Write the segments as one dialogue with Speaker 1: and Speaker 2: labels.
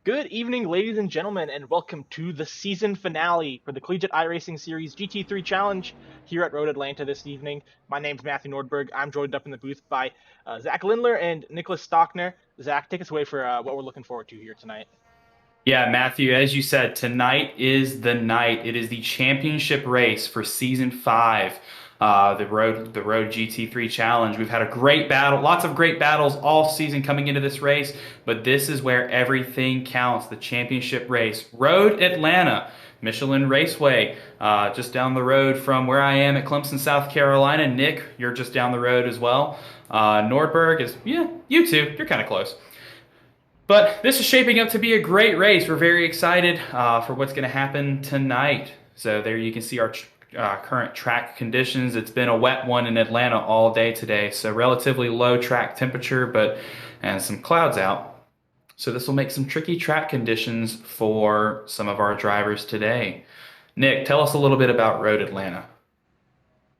Speaker 1: Good evening, ladies and gentlemen, and welcome to the season finale for the Collegiate iRacing Series GT3 Challenge here at Road Atlanta this evening. My name's Matthew Nordberg. I'm joined up in the booth by Zach Lindler and Nicholas Stockner. Zach, take us away for what we're looking forward to here tonight.
Speaker 2: Yeah, Matthew, as you said, tonight is the night. It is the championship race for season five, the Road GT3 Challenge. We've had a great battle, lots of great battles all season coming into this race, but this is where everything counts, the championship race. Road Atlanta, Michelin Raceway, just down the road from where I am at Clemson, South Carolina. Nick, you're just down the road as well. Nordberg is, yeah, you too, you're kind of close. But this is shaping up to be a great race. We're very excited for what's going to happen tonight. So there you can see our current track conditions. It's been a wet one in Atlanta all day today, so relatively low track temperature, and some clouds out. So this will make some tricky track conditions for some of our drivers today. Nick, tell us a little bit about Road Atlanta.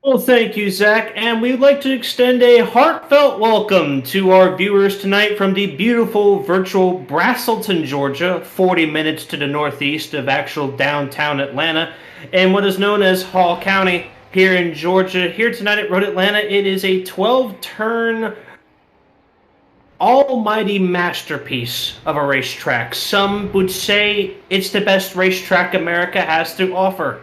Speaker 3: Well, thank you, Zach, and we'd like to extend a heartfelt welcome to our viewers tonight from the beautiful virtual Braselton, Georgia, 40 minutes to the northeast of actual downtown Atlanta, and what is known as Hall County here in Georgia. Here tonight at Road Atlanta, it is a 12-turn almighty masterpiece of a racetrack. Some would say it's the best racetrack America has to offer.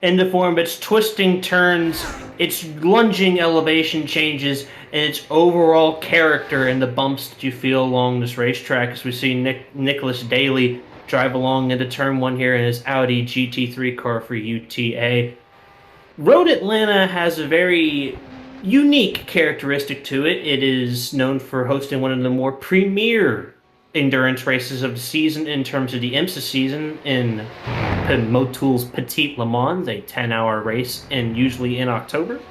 Speaker 3: In the form of its twisting turns, its lunging elevation changes, and its overall character and the bumps that you feel along this racetrack. As we see Nicholas Daly drive along into turn one here in his Audi GT3 car for UTA. Road Atlanta has a very unique characteristic to it. It is known for hosting one of the more premier endurance races of the season in terms of the IMSA season in Motul Petit Le Mans, a 10-hour race, and usually in October.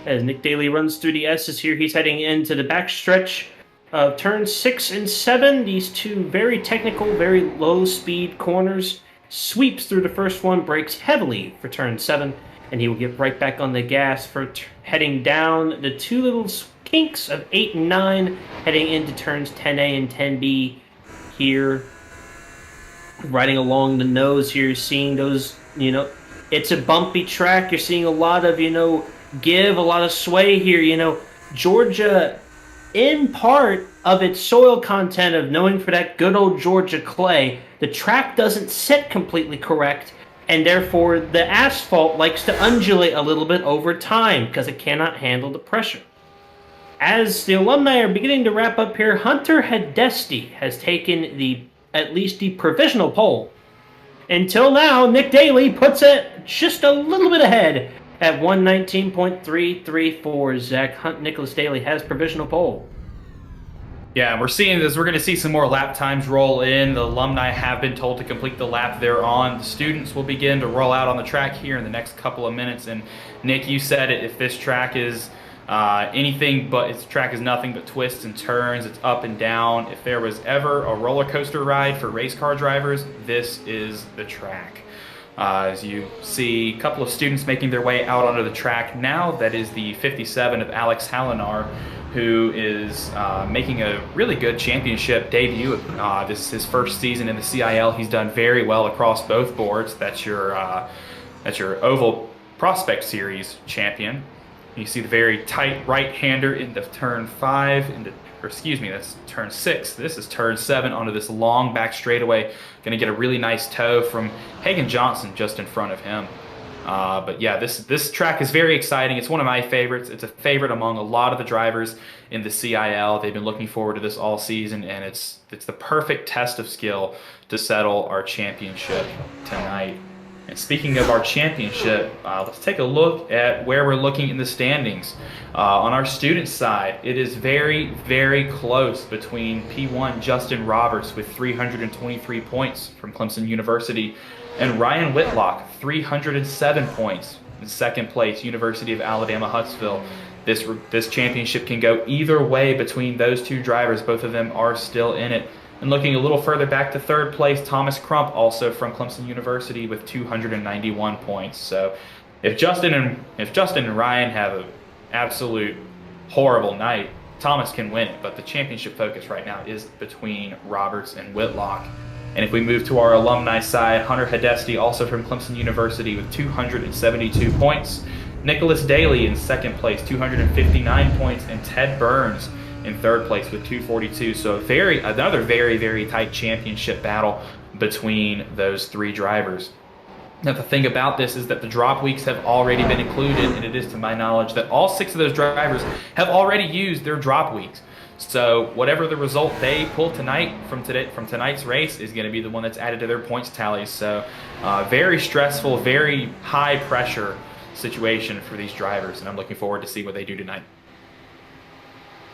Speaker 3: As Nick Daly runs through the S's here, he's heading into the backstretch of turns 6 and 7. These two very technical, very low-speed corners. Sweeps through the first one, brakes heavily for turn 7, and he will get right back on the gas for heading down the two little kinks of 8 and 9, heading into turns 10A and 10B here. Riding along the nose here, seeing those, it's a bumpy track. You're seeing a lot of, give, a lot of sway here. Georgia, in part of its soil content of knowing for that good old Georgia clay, the track doesn't sit completely correct, and therefore the asphalt likes to undulate a little bit over time because it cannot handle the pressure. As the alumni are beginning to wrap up here, Hunter Hedesti has taken at least the provisional pole. Until now, Nick Daly puts it just a little bit ahead at 119.334. Zach Nicholas Daly has provisional pole.
Speaker 2: Yeah, we're seeing this. We're going to see some more lap times roll in. The alumni have been told to complete the lap they're on. The students will begin to roll out on the track here in the next couple of minutes. And Nick, you said it, if this track is its track is nothing but twists and turns. It's up and down. If there was ever a roller coaster ride for race car drivers, this is the track. As you see a couple of students making their way out onto the track now, that is the 57 of Alex Hallinar, who is making a really good championship debut. This is his first season in the CiL. He's done very well across both boards. That's your Oval Prospect Series champion. You see the very tight right-hander into turn 5, that's turn 6. This is turn 7 onto this long back straightaway. Going to get a really nice toe from Hagen Johnson just in front of him. But yeah, this track is very exciting. It's one of my favorites. It's a favorite among a lot of the drivers in the CiL. They've been looking forward to this all season, and it's the perfect test of skill to settle our championship tonight. And speaking of our championship, let's take a look at where we're looking in the standings. On our student side, it is very, very close between P1 Justin Roberts with 323 points from Clemson University and Ryan Whitlock, 307 points in second place, University of Alabama Huntsville. This championship can go either way between those two drivers. Both of them are still in it. And looking a little further back to third place, Thomas Crump, also from Clemson University, with 291 points. So if Justin and Ryan have an absolute horrible night, Thomas can win it, but the championship focus right now is between Roberts and Whitlock. And if we move to our alumni side, Hunter Hedesti, also from Clemson University, with 272 points. Nicholas Daly in second place, 259 points, and Ted Burns in third place with 242. So another very, very tight championship battle between those three drivers. Now, the thing about this is that the drop weeks have already been included, and it is to my knowledge that all 6 of those drivers have already used their drop weeks. So whatever the result they pull tonight from tonight's race is going to be the one that's added to their points tallies. So very stressful, very high pressure situation for these drivers, and I'm looking forward to see what they do tonight.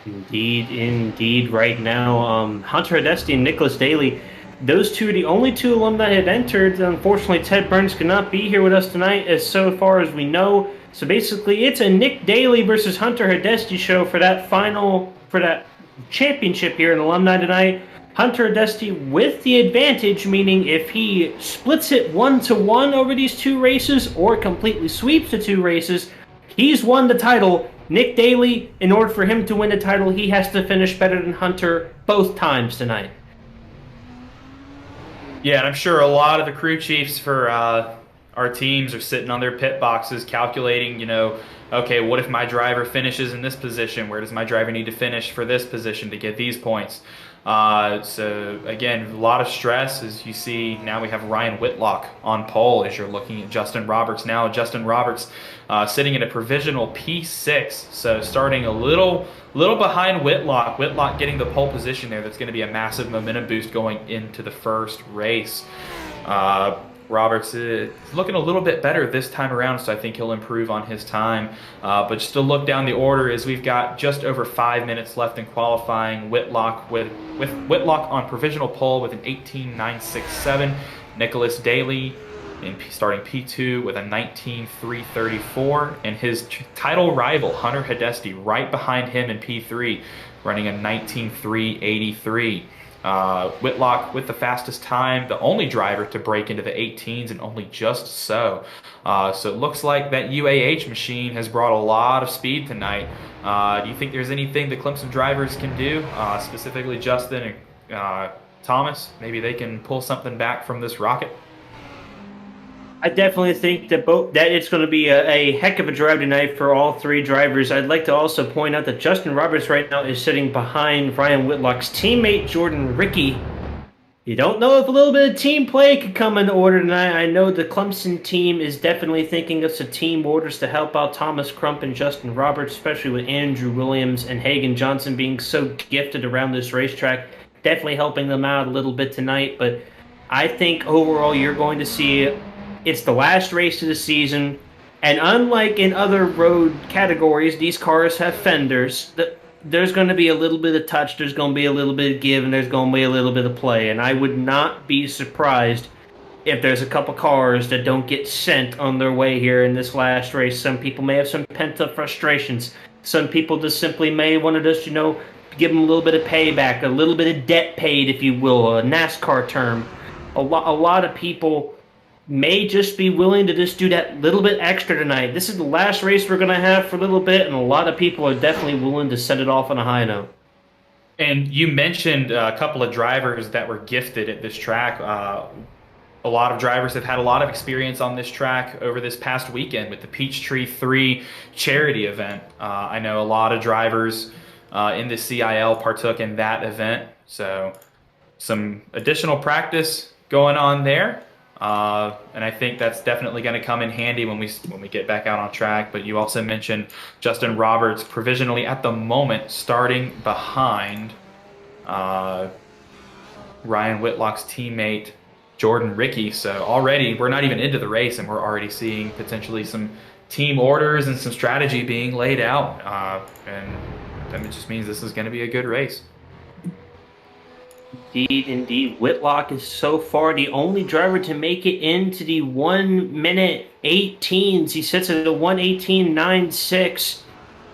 Speaker 3: Indeed. Right now, Hunter Hedesti and Nicholas Daly, those two are the only 2 alumni that had entered. Unfortunately, Ted Burns could not be here with us tonight, as so far as we know. So basically, it's a Nick Daly versus Hunter Hedesti show for that championship here in Alumni tonight. Hunter Hedesti with the advantage, meaning if he splits it 1-1 over these 2 races or completely sweeps the 2 races, he's won the title. Nick Daly, in order for him to win the title, he has to finish better than Hunter both times tonight.
Speaker 2: Yeah, and I'm sure a lot of the crew chiefs for our teams are sitting on their pit boxes calculating, okay, what if my driver finishes in this position? Where does my driver need to finish for this position to get these points? So again, a lot of stress. As you see, now we have Ryan Whitlock on pole as you're looking at Justin Roberts now. Justin Roberts sitting at a provisional P6, so starting a little behind Whitlock. Whitlock getting the pole position there. That's going to be a massive momentum boost going into the first race. Roberts is looking a little bit better this time around, so I think he'll improve on his time. But just to look down the order, is we've got just over 5 minutes left in qualifying. Whitlock with Whitlock on provisional pole with an 18.967. Nicholas Daly starting P2 with a 19.334, and his title rival Hunter Hedesti right behind him in P3, running a 19.383. Whitlock with the fastest time, the only driver to break into the 18s, and only just so. So it looks like that UAH machine has brought a lot of speed tonight. Do you think there's anything the Clemson drivers can do, specifically Justin and Thomas? Maybe they can pull something back from this rocket?
Speaker 3: I definitely think that it's going to be a heck of a drive tonight for all 3 drivers. I'd like to also point out that Justin Roberts right now is sitting behind Ryan Whitlock's teammate, Jordan Ricky. You don't know if a little bit of team play could come into order tonight. I know the Clemson team is definitely thinking of some team orders to help out Thomas Crump and Justin Roberts, especially with Andrew Williams and Hagan Johnson being so gifted around this racetrack. Definitely helping them out a little bit tonight, but I think overall you're going to see it's the last race of the season, and unlike in other road categories, these cars have fenders. There's going to be a little bit of touch, there's going to be a little bit of give, and there's going to be a little bit of play. And I would not be surprised if there's a couple cars that don't get sent on their way here in this last race. Some people may have some pent-up frustrations. Some people just simply may want to just, give them a little bit of payback, a little bit of debt paid, if you will, a NASCAR term. A lot of people may just be willing to just do that little bit extra tonight. This is the last race we're going to have for a little bit, and a lot of people are definitely willing to set it off on a high note.
Speaker 2: And you mentioned a couple of drivers that were gifted at this track. A lot of drivers have had a lot of experience on this track over this past weekend with the Peachtree 3 charity event. I know a lot of drivers in the CiL partook in that event, so some additional practice going on there. And I think that's definitely going to come in handy when we get back out on track. But you also mentioned Justin Roberts provisionally at the moment starting behind Ryan Whitlock's teammate Jordan Ricky. So already we're not even into the race, and we're already seeing potentially some team orders and some strategy being laid out. And it just means this is going to be a good race.
Speaker 3: Indeed. Whitlock is so far the only driver to make it into the 1 minute 18s. He sits at a 1:18.96.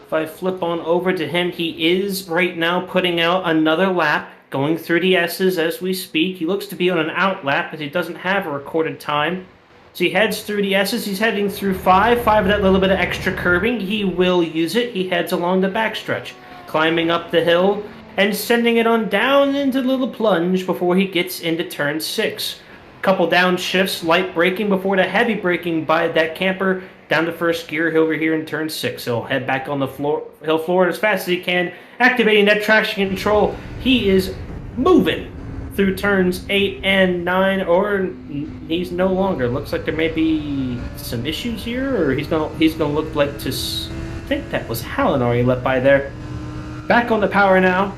Speaker 3: If I flip on over to him, he is right now putting out another lap, going through the S's as we speak. He looks to be on an out lap as he doesn't have a recorded time. So he heads through the S's. He's heading through 5 of that little bit of extra curbing. He will use it. He heads along the backstretch. climbing up the hill and sending it on down into the little plunge before he gets into turn 6. Couple downshifts, light braking before the heavy braking by that camper down to first gear over here in turn 6. He'll head back on the hill floor as fast as he can, activating that traction control. He is moving through turns 8 and 9, or he's no longer. Looks like there may be some issues here, or he's gonna look like to. I think that was Halinar he let by there. Back on the power now.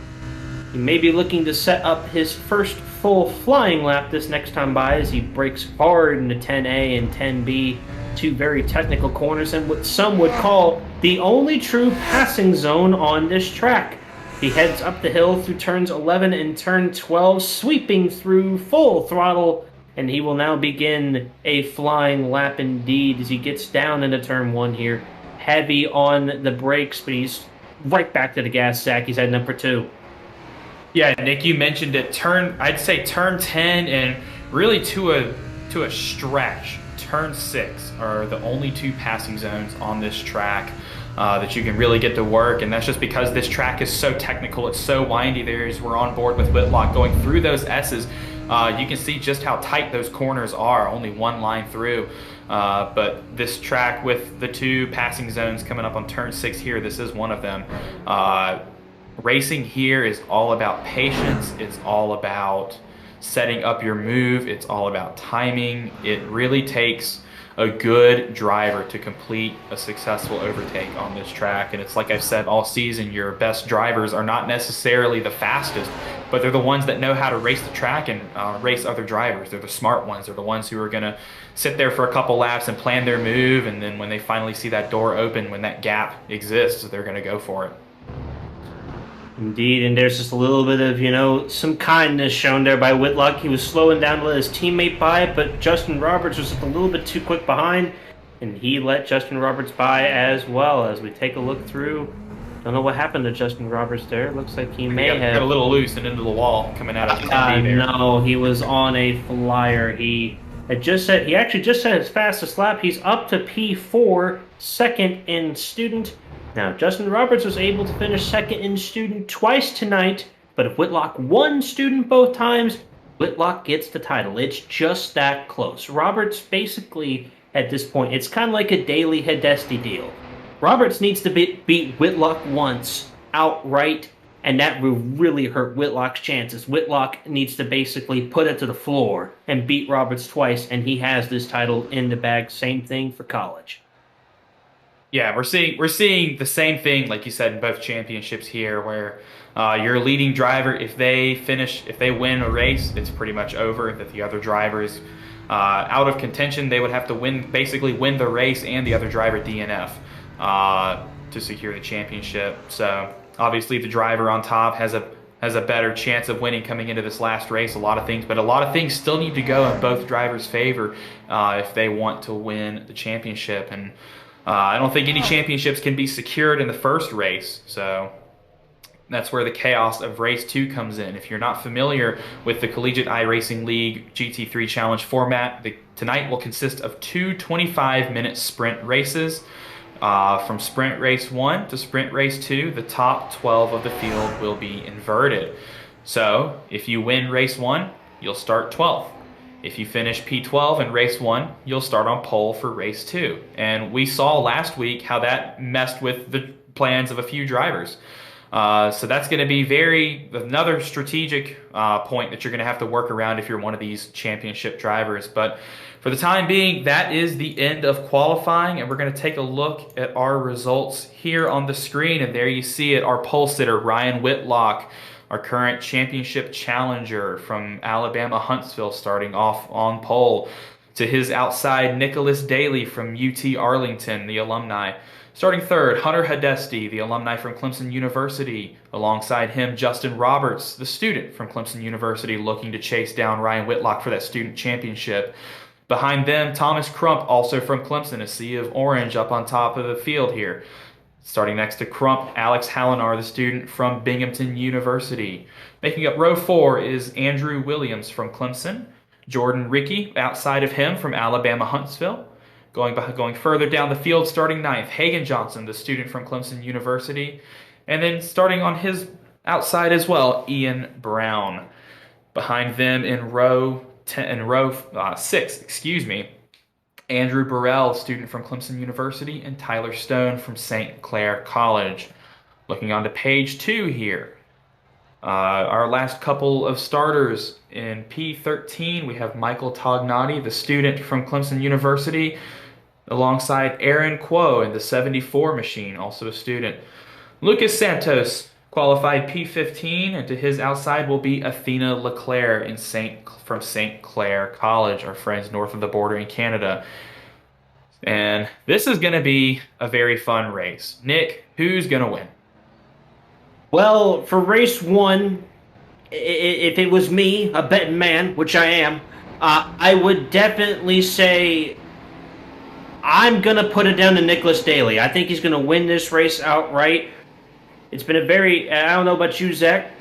Speaker 3: He may be looking to set up his first full flying lap this next time by as he brakes hard into 10A and 10B, two very technical corners and what some would call the only true passing zone on this track. He heads up the hill through turns 11 and turn 12, sweeping through full throttle, and he will now begin a flying lap indeed as he gets down into turn 1 here. Heavy on the brakes, but he's right back to the gas sack. He's heading up for 2.
Speaker 2: Yeah, Nick, you mentioned it. I'd say turn 10 and really to a stretch, turn 6 are the only two passing zones on this track that you can really get to work, and that's just because this track is so technical, it's so windy. We're on board with Whitlock going through those S's. You can see just how tight those corners are, only one line through. But this track with the two passing zones coming up on turn 6 here, this is one of them. Racing here is all about patience. It's all about setting up your move. It's all about timing. It really takes a good driver to complete a successful overtake on this track. And it's like I've said all season, your best drivers are not necessarily the fastest, but they're the ones that know how to race the track and race other drivers. They're the smart ones. They're the ones who are going to sit there for a couple laps and plan their move, and then when they finally see that door open, when that gap exists, they're going to go for it.
Speaker 3: Indeed, and there's just a little bit of, some kindness shown there by Whitlock. He was slowing down to let his teammate by, but Justin Roberts was just a little bit too quick behind, and he let Justin Roberts by as well. As we take a look through, don't know what happened to Justin Roberts there. Looks like he may have
Speaker 2: got a little loose and into the wall coming out of the TV there.
Speaker 3: No, he was on a flyer. He actually just said his fastest lap. He's up to P4, second in student. Now, Justin Roberts was able to finish second in student twice tonight, but if Whitlock won student both times, Whitlock gets the title. It's just that close. Roberts basically, at this point, it's kind of like a daily Hidesti deal. Roberts needs to beat Whitlock once outright, and that will really hurt Whitlock's chances. Whitlock needs to basically put it to the floor and beat Roberts twice, and he has this title in the bag. Same thing for college.
Speaker 2: Yeah, we're seeing the same thing, like you said, in both championships here, where your leading driver, if they win a race, it's pretty much over. If the other driver is out of contention, they would have to basically win the race and the other driver DNF to secure the championship. So obviously the driver on top has a better chance of winning coming into this last race. But a lot of things still need to go in both drivers' favor if they want to win the championship. And I don't think any championships can be secured in the first race, so that's where the chaos of Race 2 comes in. If you're not familiar with the Collegiate iRacing League GT3 Challenge format, tonight will consist of two 25-minute sprint races. From Sprint Race 1 to Sprint Race 2, the top 12 of the field will be inverted. So, if you win Race 1, you'll start 12th. If you finish P12 in Race 1, you'll start on pole for Race 2. And we saw last week how that messed with the plans of a few drivers. So that's going to be another strategic point that you're going to have to work around if you're one of these championship drivers. But for the time being, that is the end of qualifying, and we're going to take a look at our results here on the screen. And there you see it, our pole sitter, Ryan Whitlock, our current championship challenger from Alabama Huntsville, starting off on pole. To his outside, Nicholas Daly from UT Arlington, the alumni. Starting third, Hunter Hidesti, the alumni from Clemson University. Alongside him, Justin Roberts, the student from Clemson University, looking to chase down Ryan Whitlock for that student championship. Behind them, Thomas Crump, also from Clemson, a sea of orange up on top of the field here. Starting next to Crump, Alex Hallinar, the student from Binghamton University. Making up row 4 is Andrew Williams from Clemson. Jordan Rickey, outside of him, from Alabama Huntsville. Going further down the field, starting ninth, Hagen Johnson, the student from Clemson University. And then starting on his outside as well, Ian Brown. Behind them in row 6, Andrew Burrell, student from Clemson University, and Tyler Stone from St. Clair College. Looking on to page 2 here. Our last couple of starters in P13, we have Michael Tognati, the student from Clemson University, alongside Aaron Kuo in the 74 machine, also a student. Lucas Santos qualified P15, and to his outside will be Athena Leclerc from St. Clair College, our friends north of the border in Canada. And this is going to be a very fun race. Nick, who's going to win?
Speaker 3: Well, for race 1, if it was me, a betting man, which I am, I would definitely say I'm going to put it down to Nicholas Daly. I think he's going to win this race outright. It's been a very, I don't know about you, Zach.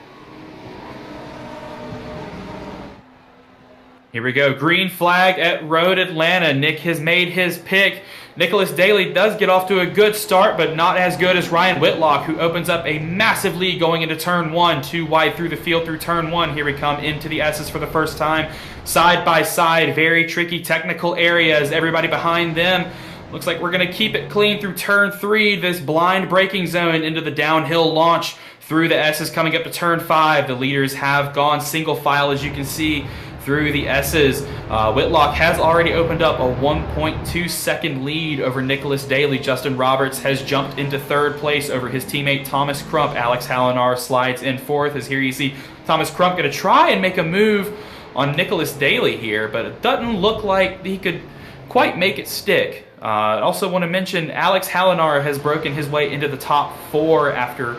Speaker 2: Here we go. Green flag at Road Atlanta. Nick has made his pick. Nicholas Daly does get off to a good start, but not as good as Ryan Whitlock, who opens up a massive lead going into turn 1. Too wide through the field through turn 1. Here we come into the S's for the first time. Side by side, very tricky technical areas. Everybody behind them. Looks like we're going to keep it clean through turn 3, this blind braking zone into the downhill launch through the S's coming up to turn 5. The leaders have gone single file, as you can see, through the S's. Whitlock has already opened up a 1.2 second lead over Nicholas Daly. Justin Roberts has jumped into 3rd place over his teammate Thomas Crump. Alex Hallinar slides in 4th, as here you see Thomas Crump going to try and make a move on Nicholas Daly here, but it doesn't look like he could quite make it stick. I also want to mention Alex Hallinar has broken his way into the top 4 after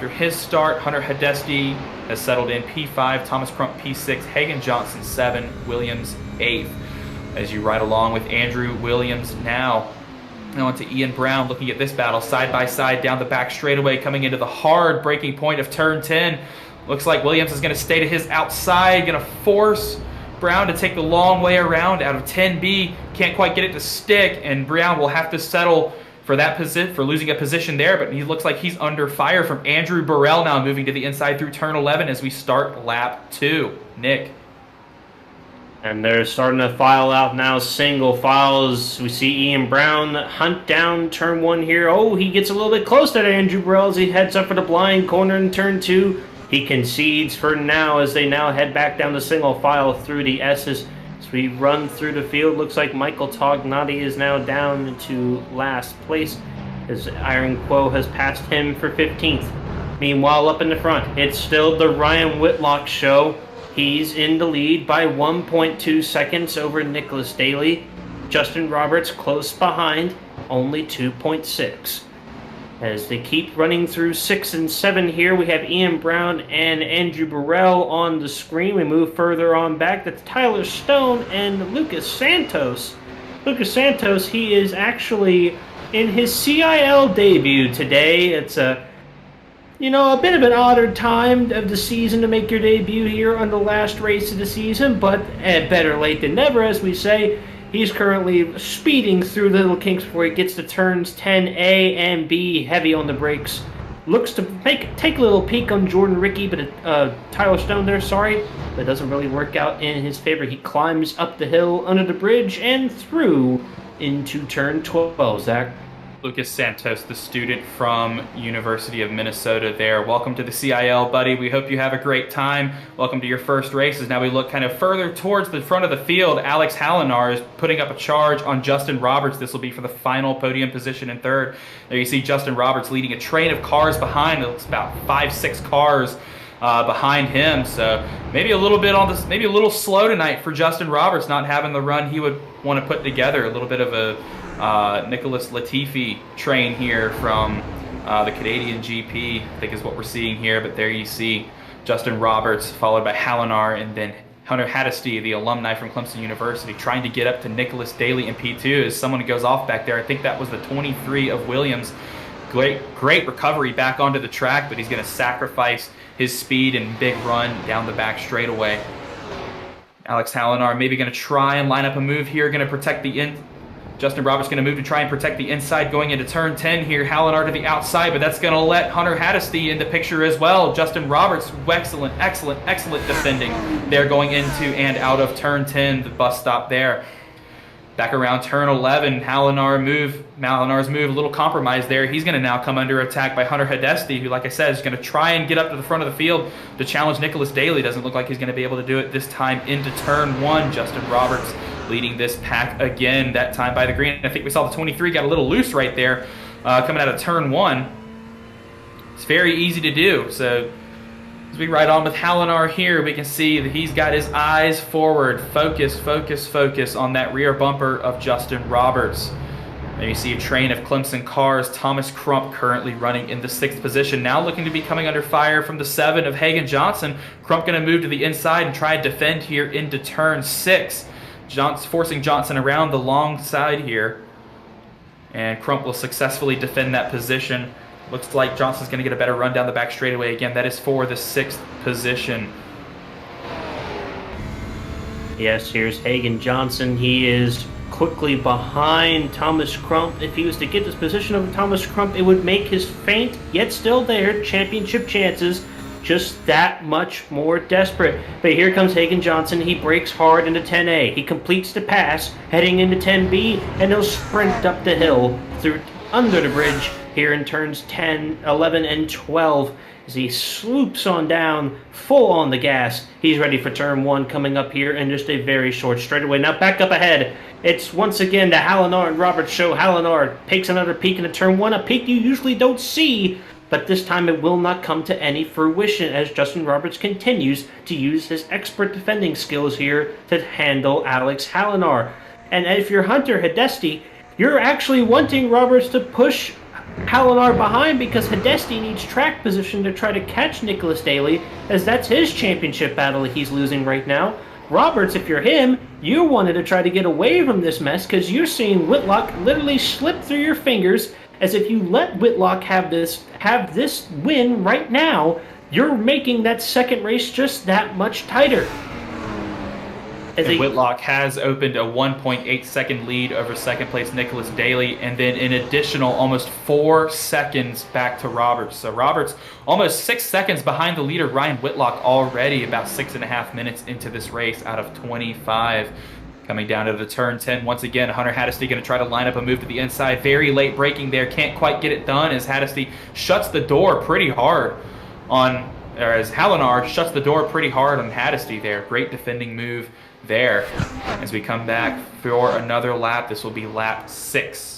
Speaker 2: his start. Hunter Hadesti has settled in P5, Thomas Crump P6, Hagan Johnson 7, Williams 8th. As you ride along with Andrew Williams now. Now on to Ian Brown, looking at this battle side by side down the back straightaway, coming into the hard breaking point of turn 10. Looks like Williams is going to stay to his outside, going to force Brown to take the long way around out of 10B. Can't quite get it to stick, and Brown will have to settle for losing a position there, but he looks like he's under fire from Andrew Burrell now, moving to the inside through turn 11 as we start lap 2. Nick.
Speaker 3: And they're starting to file out now, single files. We see Ian Brown hunt down turn 1 here. Oh, he gets a little bit close to Andrew Burrell as he heads up for the blind corner in turn 2. He concedes for now as they now head back down the single file through the S's. As we run through the field, looks like Michael Tognati is now down to last place as Aaron Kuo has passed him for 15th. Meanwhile, up in the front, it's still the Ryan Whitlock show. He's in the lead by 1.2 seconds over Nicholas Daly. Justin Roberts close behind, only 2.6. As they keep running through 6 and 7 here, we have Ian Brown and Andrew Burrell on the screen. We move further on back. That's Tyler Stone and Lucas Santos. Lucas Santos, he is actually in his CiL debut today. It's a bit of an odder time of the season to make your debut here on the last race of the season, but better late than never, as we say. He's currently speeding through the little kinks before he gets to turns 10A and B, heavy on the brakes. Looks to take a little peek on Jordan Rickey, but Tyler Stone there, sorry. But it doesn't really work out in his favor. He climbs up the hill, under the bridge, and through into turn 12, Zach.
Speaker 2: Lucas Santos, the student from University of Minnesota there. Welcome to the CiL, buddy. We hope you have a great time. Welcome to your first races. Now we look kind of further towards the front of the field. Alex Hallinar is putting up a charge on Justin Roberts. This will be for the final podium position in 3rd. There you see Justin Roberts leading a train of cars behind. It looks about 5-6 cars behind him. So maybe a little bit on this, maybe a little slow tonight for Justin Roberts, not having the run he would want to put together. A little bit of a Nicholas Latifi train here from the Canadian GP, I think is what we're seeing here. But there you see Justin Roberts followed by Hallinar, and then Hunter Hadesty, the alumni from Clemson University, trying to get up to Nicholas Daly in P2 as someone goes off back there. I think that was the 23 of Williams. Great recovery back onto the track, but he's going to sacrifice his speed and big run down the back straightaway. Alex Hallinar maybe going to try and line up a move here, going to protect the Justin Roberts going to move to try and protect the inside going into turn 10 here. Hallinar to the outside, but that's going to let Hunter Haddesty in the picture as well. Justin Roberts, excellent defending there going into and out of turn 10, the bus stop there. Back around turn 11, Malinar's move, a little compromise there. He's going to now come under attack by Hunter Haddesty, who, like I said, is going to try and get up to the front of the field to challenge Nicholas Daly. Doesn't look like he's going to be able to do it this time into turn 1. Justin Roberts leading this pack again, that time by the green. I think we saw the 23 got a little loose right there coming out of turn 1. It's very easy to do. So as we ride on with Hallinar here, we can see that he's got his eyes forward. Focus on that rear bumper of Justin Roberts. There you see a train of Clemson cars. Thomas Crump currently running in the 6th position. Now looking to be coming under fire from the 7 of Hagen Johnson. Crump going to move to the inside and try and defend here into turn 6. Forcing Johnson around the long side here. And Crump will successfully defend that position. Looks like Johnson's going to get a better run down the back straightaway again. That is for the 6th position.
Speaker 3: Yes, here's Hagen Johnson. He is quickly behind Thomas Crump. If he was to get this position of Thomas Crump, it would make his faint, yet still there, championship chances just that much more desperate. But here comes Hagen Johnson. He breaks hard into 10A. He completes the pass, heading into 10B, and he'll sprint up the hill through under the bridge here in turns 10, 11, and 12 as he swoops on down, full on the gas. He's ready for turn 1 coming up here in just a very short straightaway. Now back up ahead. It's once again the Hallinar and Roberts show. Hallinar takes another peek into turn 1, a peek you usually don't see, but this time it will not come to any fruition as Justin Roberts continues to use his expert defending skills here to handle Alex Hallinar. And if you're Hunter Haddesty, you're actually wanting Roberts to push Hallinar behind because Haddesty needs track position to try to catch Nicholas Daly, as that's his championship battle he's losing right now. Roberts, if you're him, you wanted to try to get away from this mess because you're seeing Whitlock literally slip through your fingers, as if you let Whitlock have this win right now, you're making that second race just that much tighter.
Speaker 2: And Whitlock has opened a 1.8 second lead over second place Nicholas Daly, and then an additional almost 4 seconds back to Roberts. So Roberts almost 6 seconds behind the leader Ryan Whitlock already, about 6.5 minutes into this race out of 25. Coming down to the turn 10, once again, Hunter Haddesty going to try to line up a move to the inside. Very late braking there, can't quite get it done as Haddesty shuts the door pretty hard on, or as Hallinar shuts the door pretty hard on Haddesty there. Great defending move there. As we come back for another lap, this will be lap 6.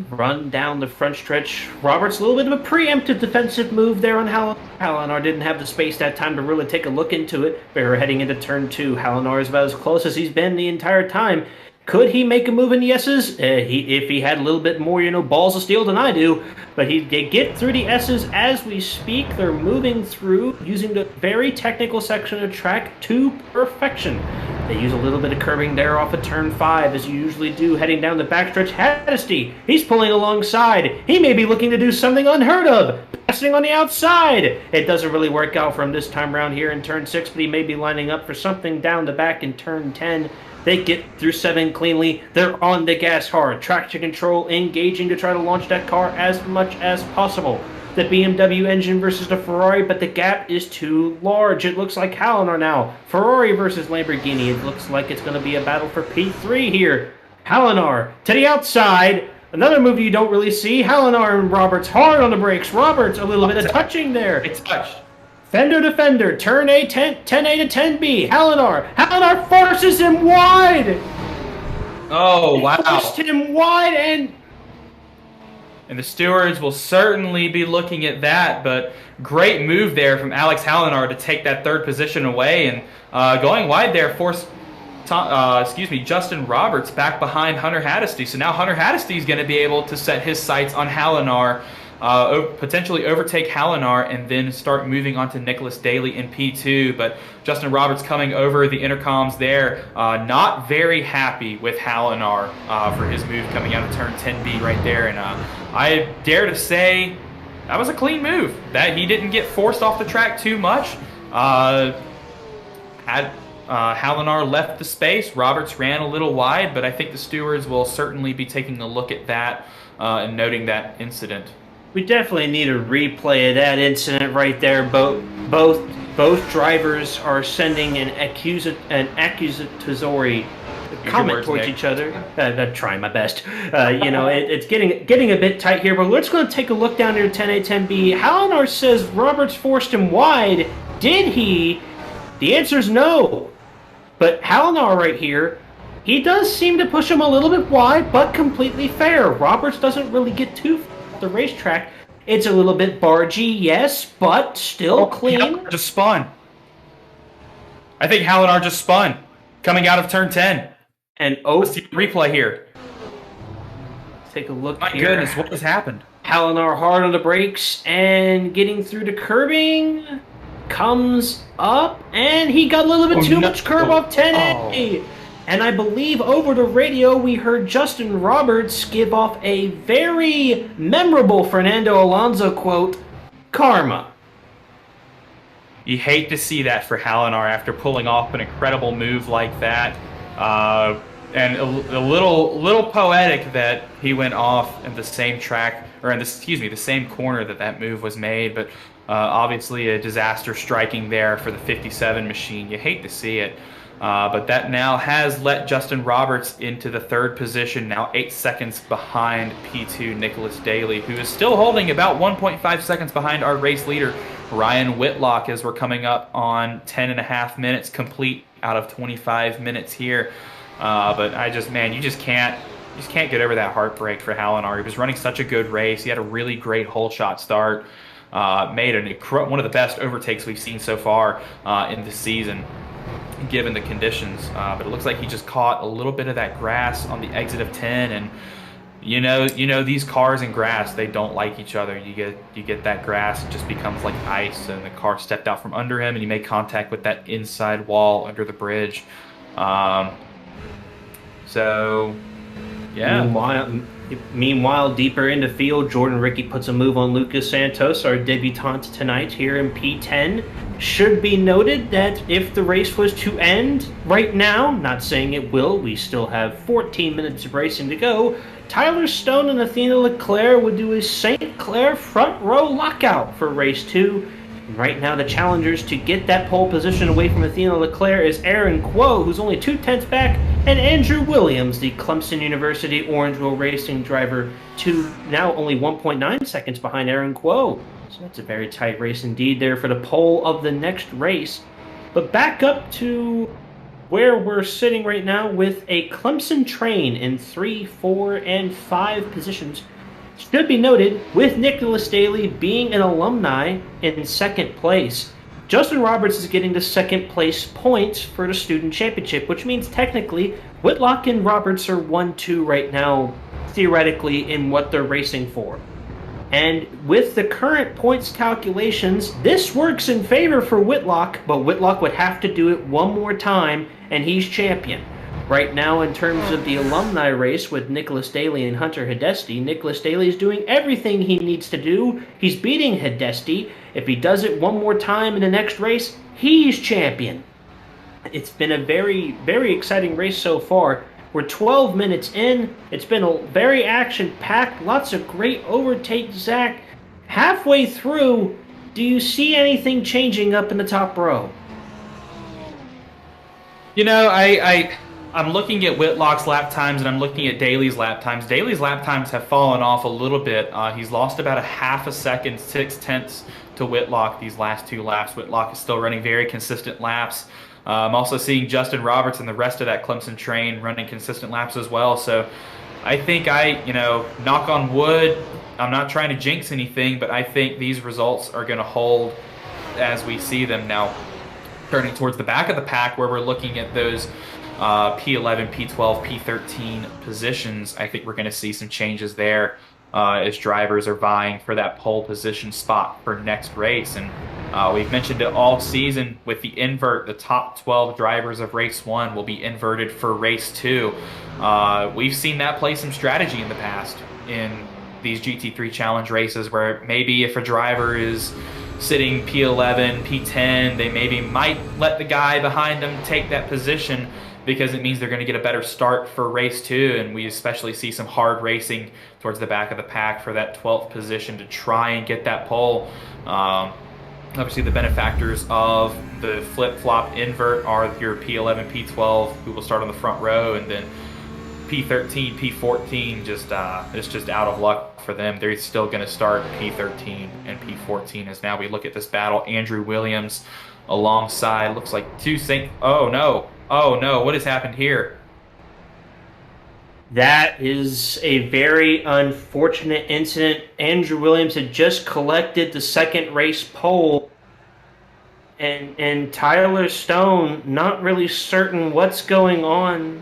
Speaker 3: Run down the front stretch. Roberts, a little bit of a preemptive defensive move there on Hallinar. Hallinar didn't have the space that time to really take a look into it. But we're heading into turn 2. Hallinar is about as close as he's been the entire time. Could he make a move in the S's? If he had a little bit more, balls of steel than I do. But they get through the S's as we speak. They're moving through using the very technical section of track to perfection. They use a little bit of curbing there off of turn 5, as you usually do, heading down the backstretch. Haddesty, he's pulling alongside. He may be looking to do something unheard of, passing on the outside. It doesn't really work out for him this time around here in turn 6, but he may be lining up for something down the back in turn 10. They get through 7 cleanly. They're on the gas hard. Traction control engaging to try to launch that car as much as possible. The BMW engine versus the Ferrari, but the gap is too large. It looks like Hallinar now. Ferrari versus Lamborghini. It looks like it's going to be a battle for P3 here. Hallinar to the outside. Another move you don't really see. Hallinar and Roberts hard on the brakes. Roberts a little bit of touching there.
Speaker 2: It's touched.
Speaker 3: Fender to fender, turn A, 10A to 10B. Hallinar forces him wide.
Speaker 2: Oh, wow.
Speaker 3: Forced him wide,
Speaker 2: and the stewards will certainly be looking at that, but great move there from Alex Hallinar to take that 3rd position away, and going wide there forced Justin Roberts back behind Hunter Haddesty. So now Hunter Haddesty is going to be able to set his sights on Hallinar, potentially overtake Hallinar, and then start moving on to Nicholas Daly in P2. But Justin Roberts coming over the intercoms there, not very happy with Hallinar for his move coming out of turn 10B right there. And I dare to say that was a clean move, that he didn't get forced off the track too much. Had Hallinar left the space. Roberts ran a little wide, but I think the stewards will certainly be taking a look at that and noting that incident.
Speaker 3: We definitely need a replay of that incident right there. Both drivers are sending an accusatory comment towards each other. I'm trying my best. It's getting a bit tight here, but let's go and take a look down here at 10A, 10B. Hallinar says Roberts forced him wide. Did he? The answer is no. But Hallinar right here, he does seem to push him a little bit wide, but completely fair. Roberts doesn't really get too far off the racetrack. It's a little bit bargy, yes, but still clean.
Speaker 2: Hallinar just spun. I think Hallinar just spun coming out of turn 10.
Speaker 3: And
Speaker 2: let's see the replay here.
Speaker 3: Take a look
Speaker 2: My
Speaker 3: here.
Speaker 2: goodness, what has happened?
Speaker 3: Hallinar hard on the brakes and getting through the curbing. Comes up, and he got a little bit too much curb off 10A. Oh. And I believe over the radio we heard Justin Roberts give off a very memorable Fernando Alonso quote, "Karma."
Speaker 2: You hate to see that for Hallinar after pulling off an incredible move like that. And a little poetic that he went off in the same track, or in the same corner that move was made, but obviously a disaster striking there for the 57 machine. You hate to see it. But that now has let Justin Roberts into the third position, now 8 seconds behind P2 Nicholas Daly, who is still holding about 1.5 seconds behind our race leader, Ryan Whitlock, as we're coming up on 10.5 minutes complete out of 25 minutes here. But you just can't get over that heartbreak for Hallinar. He was running such a good race. He had a really great hole shot start. Made one of the best overtakes we've seen so far in the season, given the conditions. But it looks like he just caught a little bit of that grass on the exit of 10, and you know these cars and grass, they don't like each other. You get that grass, it just becomes like ice, and the car stepped out from under him, and he made contact with that inside wall under the bridge. So yeah.
Speaker 3: Meanwhile, deeper in the field, Jordan Ricky puts a move on Lucas Santos, our debutant tonight here in P10. Should be noted that if the race was to end right now, not saying it will, we still have 14 minutes of racing to go, Tyler Stone and Athena Leclerc would do a St. Clair front row lockout for race 2. Right now, the challengers to get that pole position away from Athena Leclerc is Aaron Kuo, who's only 2/10 back, and Andrew Williams, the Clemson University Orangeville Racing driver, now only 1.9 seconds behind Aaron Kuo. So that's a very tight race indeed there for the pole of the next race. But back up to where we're sitting right now with a Clemson train in 3, 4, and 5 positions. Should be noted, with Nicholas Daly being an alumni in second place, Justin Roberts is getting the second place points for the student championship, which means technically Whitlock and Roberts are 1-2 right now, theoretically, in what they're racing for. And with the current points calculations, this works in favor for Whitlock, but Whitlock would have to do it one more time, and he's champion. Right now, in terms of the alumni race with Nicholas Daly and Hunter Hidesti, Nicholas Daly is doing everything he needs to do. He's beating Hidesti. If he does it one more time in the next race, he's champion. It's been a very, very exciting race so far. We're 12 minutes in. It's been a very action-packed, lots of great overtakes, Zach. Halfway through, do you see anything changing up in the top row?
Speaker 2: You know, I'm looking at Whitlock's lap times, and I'm looking at Daly's lap times. Daly's lap times have fallen off a little bit. He's lost about a half a second, 6/10 to Whitlock these last 2 laps. Whitlock is still running very consistent laps. I'm also seeing Justin Roberts and the rest of that Clemson train running consistent laps as well. So I think knock on wood, I'm not trying to jinx anything, but I think these results are going to hold as we see them now. Turning towards the back of the pack, where we're looking at those P11, P12, P13 positions, I think we're going to see some changes there as drivers are vying for that pole position spot for next race. And we've mentioned it all season with the invert. The top 12 drivers of race 1 will be inverted for race 2. We've seen that play some strategy in the past in these GT3 Challenge races, where maybe if a driver is sitting P11, P10. They maybe might let the guy behind them take that position because it means they're going to get a better start for race 2, and we especially see some hard racing towards the back of the pack for that 12th position to try and get that pole. Obviously, the benefactors of the flip-flop invert are your P11, P12, who will start on the front row, and then P13, P14, it's just out of luck for them. They're still going to start P13 and P14 as now we look at this battle. Andrew Williams alongside, looks like oh no, what has happened here?
Speaker 3: That is a very unfortunate incident. Andrew Williams had just collected the second race pole, and Tyler Stone not really certain what's going on.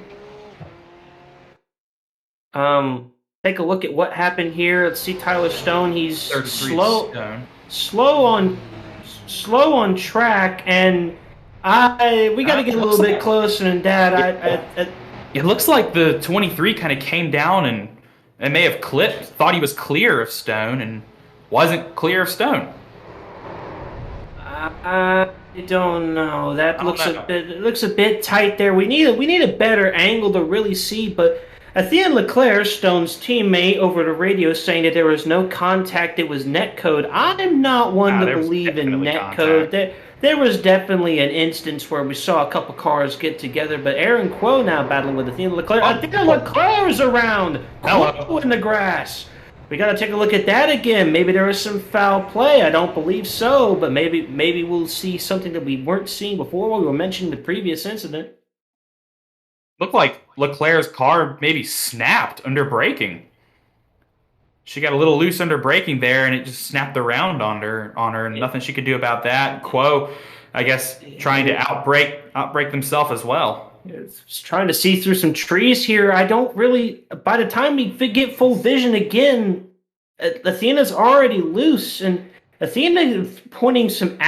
Speaker 3: Take a look at what happened here. Let's see Tyler Stone. He's slow on track, and we got to get a little bit closer than that.
Speaker 2: It looks like the 23 kind of came down and may have clipped. Thought he was clear of Stone and wasn't clear of Stone.
Speaker 3: I don't know. That looks a bit tight there. We need a better angle to really see, but Etienne Leclerc, Stone's teammate, over the radio saying that there was no contact, it was netcode. I'm not one to believe in netcode. There was definitely an instance where we saw a couple cars get together, but Aaron Quo now battling with Etienne Leclerc. Etienne Leclerc is around! Quo in the grass! We gotta take a look at that again. Maybe there was some foul play. I don't believe so, but maybe we'll see something that we weren't seeing before. We were mentioning the previous incident.
Speaker 2: Looked like Leclerc's car maybe snapped under braking. She got a little loose under braking there, and it just snapped around on her, and nothing she could do about that. Quo, I guess, trying to outbrake themselves as well.
Speaker 3: It's trying to see through some trees here. I don't really. By the time we get full vision again, Athena's already loose, and Athena is pointing some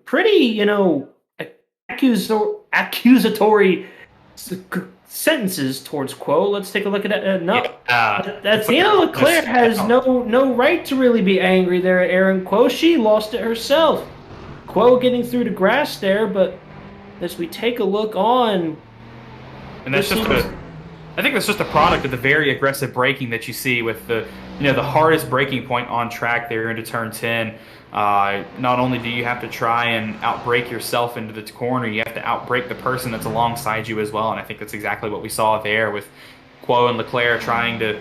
Speaker 3: pretty, accusatory sentences towards Quo. Let's take a look at that. Athena Leclerc has no right to really be angry there at Aaron Quo. She lost it herself. Quo getting through the grass there, but as we take a look on,
Speaker 2: and I think that's just a product of the very aggressive braking that you see with the hardest braking point on track there into turn 10. Not only do you have to try and outbrake yourself into the corner, you have to outbrake the person that's alongside you as well, and I think that's exactly what we saw there with Quo and Leclerc trying to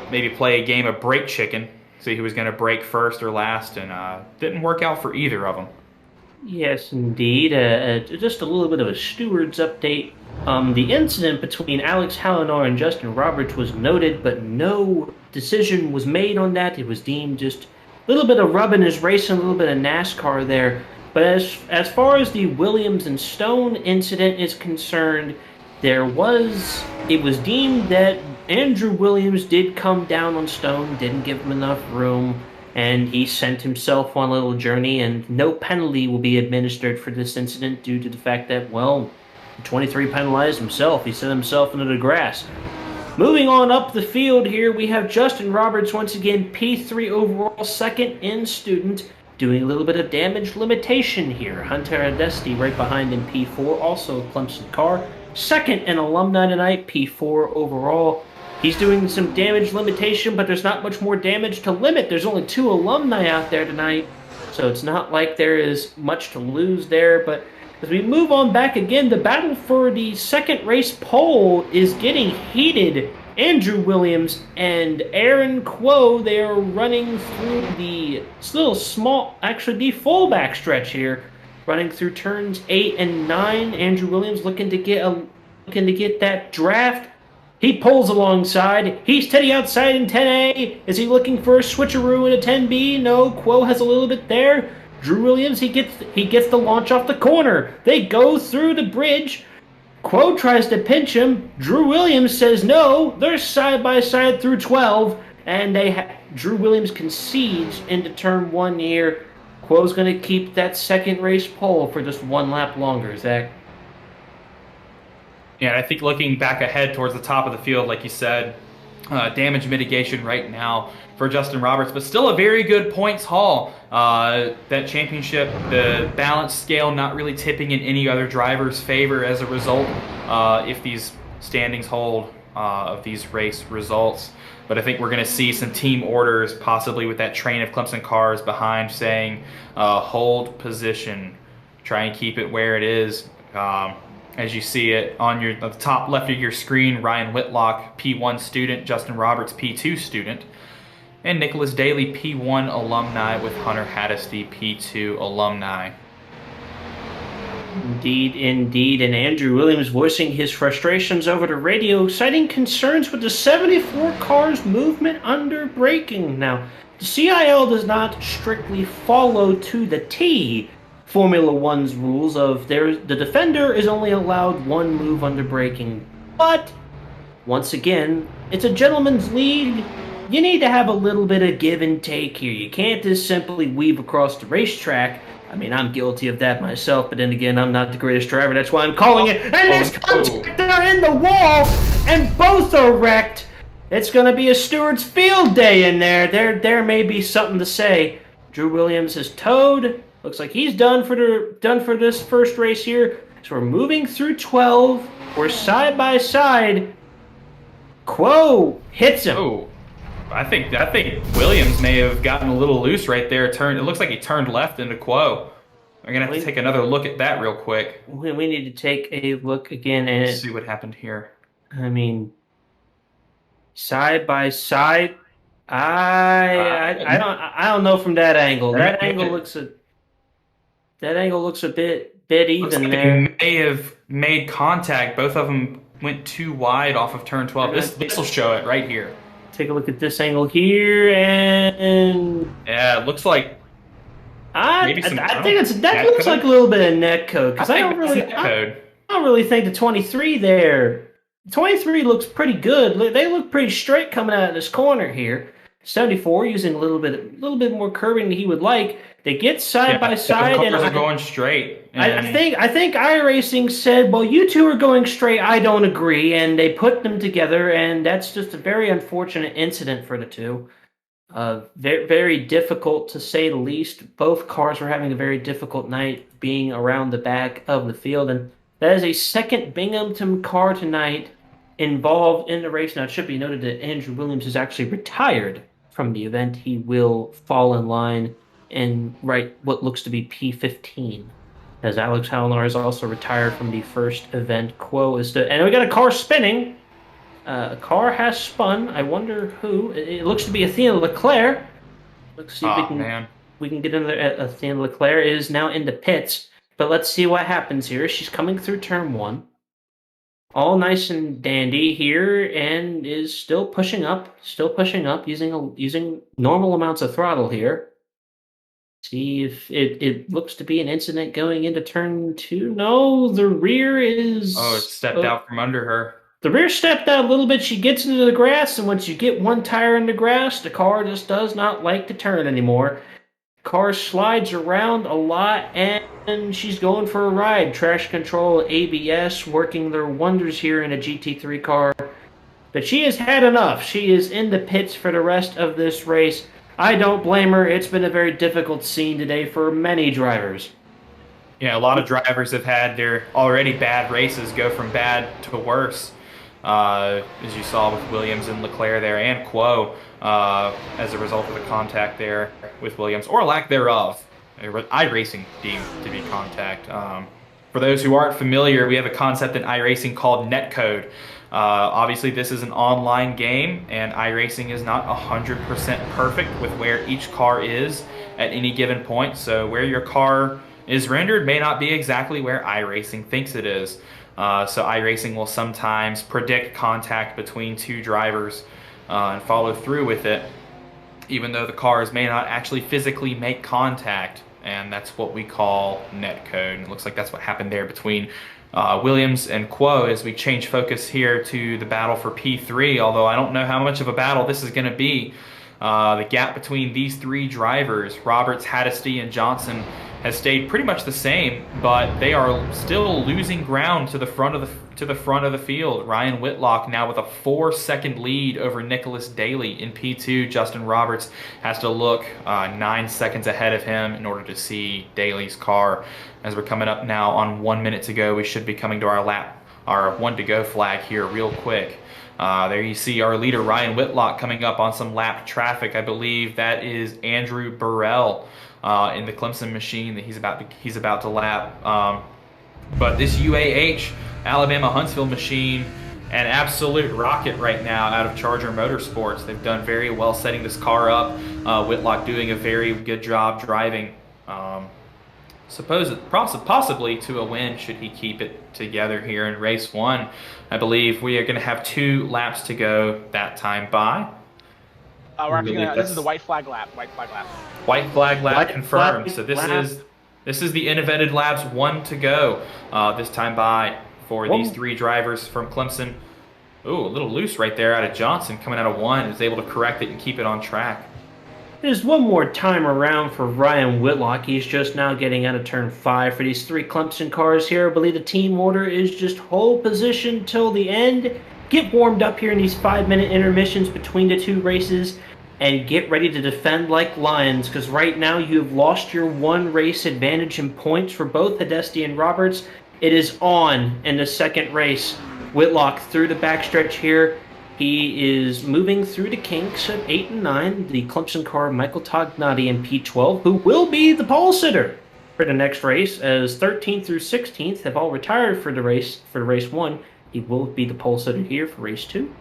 Speaker 2: maybe play a game of brake chicken, see who was going to brake first or last, and didn't work out for either of them.
Speaker 3: Yes, indeed. Just a little bit of a steward's update. The incident between Alex Hallinor and Justin Roberts was noted, but no decision was made on that. It was deemed just a little bit of rubbing his racing, a little bit of NASCAR there. But as far as the Williams and Stone incident is concerned, it was deemed that Andrew Williams did come down on Stone, didn't give him enough room, and he sent himself on a little journey, and no penalty will be administered for this incident due to the fact that, the 23 penalized himself. He sent himself into the grass. Moving on up the field here, we have Justin Roberts once again, P3 overall, second in student, doing a little bit of damage limitation here. Hunter Adesti right behind in P4, also a Clemson car. Second in alumni tonight, P4 overall. He's doing some damage limitation, but there's not much more damage to limit. There's only 2 alumni out there tonight, so it's not like there is much to lose there. But as we move on back again, the battle for the second race pole is getting heated. Andrew Williams and Aaron Quo, they are running through the full back stretch here, running through turns 8 and 9. Andrew Williams looking to get that draft. He pulls alongside. He's steady outside in 10A. Is he looking for a switcheroo in a 10B? No, Quo has a little bit there. Drew Williams, he gets the launch off the corner. They go through the bridge. Quo tries to pinch him. Drew Williams says no. They're side by side through 12, and Drew Williams concedes into turn 1 here. Quo's going to keep that second race pole for just 1 lap longer, Zach.
Speaker 2: Yeah, I think looking back ahead towards the top of the field, like you said, damage mitigation right now for Justin Roberts, but still a very good points haul. That championship, the balance scale not really tipping in any other driver's favor as a result, if these standings hold of these race results. But I think we're going to see some team orders, possibly with that train of Clemson cars behind, saying hold position, try and keep it where it is. As you see it on the top left of your screen, Ryan Whitlock, P1 student, Justin Roberts, P2 student, and Nicholas Daly, P1 alumni, with Hunter Haddesty, P2 alumni.
Speaker 3: Indeed, indeed. And Andrew Williams voicing his frustrations over the radio, citing concerns with the 74 cars' movement under braking. Now, the CiL does not strictly follow to the T Formula One's rules of the defender is only allowed one move under braking. But, once again, it's a gentleman's league. You need to have a little bit of give and take here. You can't just simply weave across the racetrack. I mean, I'm guilty of that myself, but then again, I'm not the greatest driver. That's why I'm calling it. And there's contact are in the wall, and both are wrecked. It's going to be a Stewart's Field Day in there. There may be something to say. Drew Williams is towed. Looks like he's done for this first race here. So we're moving through 12. We're side by side. Quo hits him.
Speaker 2: Oh, I think Williams may have gotten a little loose right there. It looks like he turned left into Quo. We're gonna have to take another look at that real quick.
Speaker 3: We need to take a look again and
Speaker 2: see what happened here.
Speaker 3: I mean, side by side. I don't know from that angle. That angle looks a bit even
Speaker 2: like
Speaker 3: there.
Speaker 2: They may have made contact. Both of them went too wide off of turn 12. This will show it right here.
Speaker 3: Take a look at this angle here, and
Speaker 2: yeah, it looks like
Speaker 3: I think that looks like a little bit of net code because I don't really think the 23 there. 23 looks pretty good. They look pretty straight coming out of this corner here. 74 using a little bit more curbing than he would like. They get side by side,
Speaker 2: and are going straight.
Speaker 3: I think iRacing said, "Well, you two are going straight. I don't agree," and they put them together, and that's just a very unfortunate incident for the two. Very, very difficult to say the least. Both cars were having a very difficult night being around the back of the field, and that is a second Binghamton car tonight involved in the race. Now, it should be noted that Andrew Williams is actually retired from the event. He will fall in line and write what looks to be P15, as Alex Hallnar is also retired from the first event. Quo is and we got a car spinning. A car has spun. I wonder who. It looks to be Athena Leclerc. Let's see if we can get in there. Athena Leclerc is now in the pits, but let's see what happens here. She's coming through turn 1. All nice and dandy here, and is still pushing up, using normal amounts of throttle here. See if it looks to be an incident going into turn 2. No, the rear is...
Speaker 2: Oh, it stepped out from under her.
Speaker 3: The rear stepped out a little bit. She gets into the grass, and once you get one tire in the grass, the car just does not like to turn anymore. The car slides around a lot, and she's going for a ride. Traction control, ABS, working their wonders here in a GT3 car. But she has had enough. She is in the pits for the rest of this race. I don't blame her. It's been a very difficult scene today for many drivers.
Speaker 2: Yeah, a lot of drivers have had their already bad races go from bad to worse. As you saw with Williams and Leclerc there, and Quo, as a result of the contact there with Williams, or lack thereof. iRacing deemed to be contact. For those who aren't familiar, we have a concept in iRacing called netcode. Obviously, this is an online game, and iRacing is not 100% perfect with where each car is at any given point. So where your car is rendered may not be exactly where iRacing thinks it is. So iRacing will sometimes predict contact between two drivers and follow through with it, even though the cars may not actually physically make contact. And that's what we call netcode. And it looks like that's what happened there between Williams and Quo as we change focus here to the battle for P3, although I don't know how much of a battle this is going to be. The gap between these three drivers, Roberts, Haddesty, and Johnson, has stayed pretty much the same, but they are still losing ground to the front of the field. Ryan Whitlock now with a 4-second lead over Nicholas Daly in P2. Justin Roberts has to look 9 seconds ahead of him in order to see Daly's car. As we're coming up now on 1 minute to go, we should be coming to our 1 to go flag here real quick. There you see our leader Ryan Whitlock coming up on some lap traffic. I believe that is Andrew Burrell in the Clemson machine that he's about to lap. But this UAH Alabama Huntsville machine, an absolute rocket right now out of Charger Motorsports. They've done very well setting this car up. Whitlock doing a very good job driving. Possibly to a win should he keep it together here in race 1. I believe we are going to have 2 laps to go that time by.
Speaker 1: This is the white flag lap. White
Speaker 2: flag lap confirmed. So this is the Innovated Labs 1 to go this time by for these 3 drivers from Clemson. Ooh, a little loose right there out of Johnson coming out of 1. Is able to correct it and keep it on track.
Speaker 3: There's one more time around for Ryan Whitlock. He's just now getting out of turn 5 for these 3 Clemson cars here. I believe the team order is just hold position till the end. Get warmed up here in these 5-minute intermissions between the 2 races and get ready to defend like lions, because right now you've lost your 1 race advantage in points for both Hidesti and Roberts. It is on in the 2nd race. Whitlock through the backstretch here. He is moving through the kinks at 8 and 9. The Clemson car, Michael Tognati in P12, who will be the pole sitter for the next race, as 13th through 16th have all retired for race 1. He will be the pole sitter here for race 2.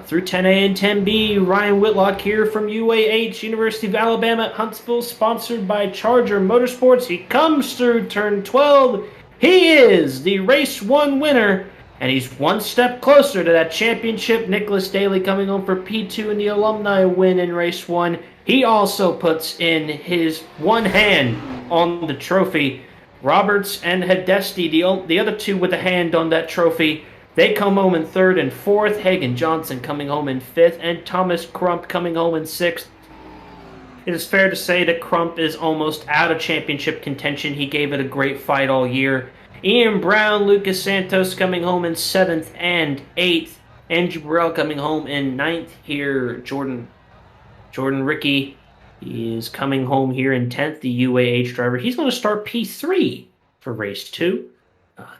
Speaker 3: Through 10A and 10B, Ryan Whitlock here from UAH, University of Alabama at Huntsville, sponsored by Charger Motorsports. He comes through turn 12. He is the race 1 winner. And he's 1 step closer to that championship. Nicholas Daly coming home for P2 in the alumni win in race 1. He also puts in his 1 hand on the trophy. Roberts and Hidesti, the other 2 with a hand on that trophy, they come home in 3rd and 4th. Hagan Johnson coming home in 5th. And Thomas Crump coming home in 6th. It is fair to say that Crump is almost out of championship contention. He gave it a great fight all year. Ian Brown, Lucas Santos coming home in 7th and 8th. Andrew Burrell coming home in 9th here. Jordan Rickey is coming home here in 10th, the UAH driver. He's going to start P3 for race 2.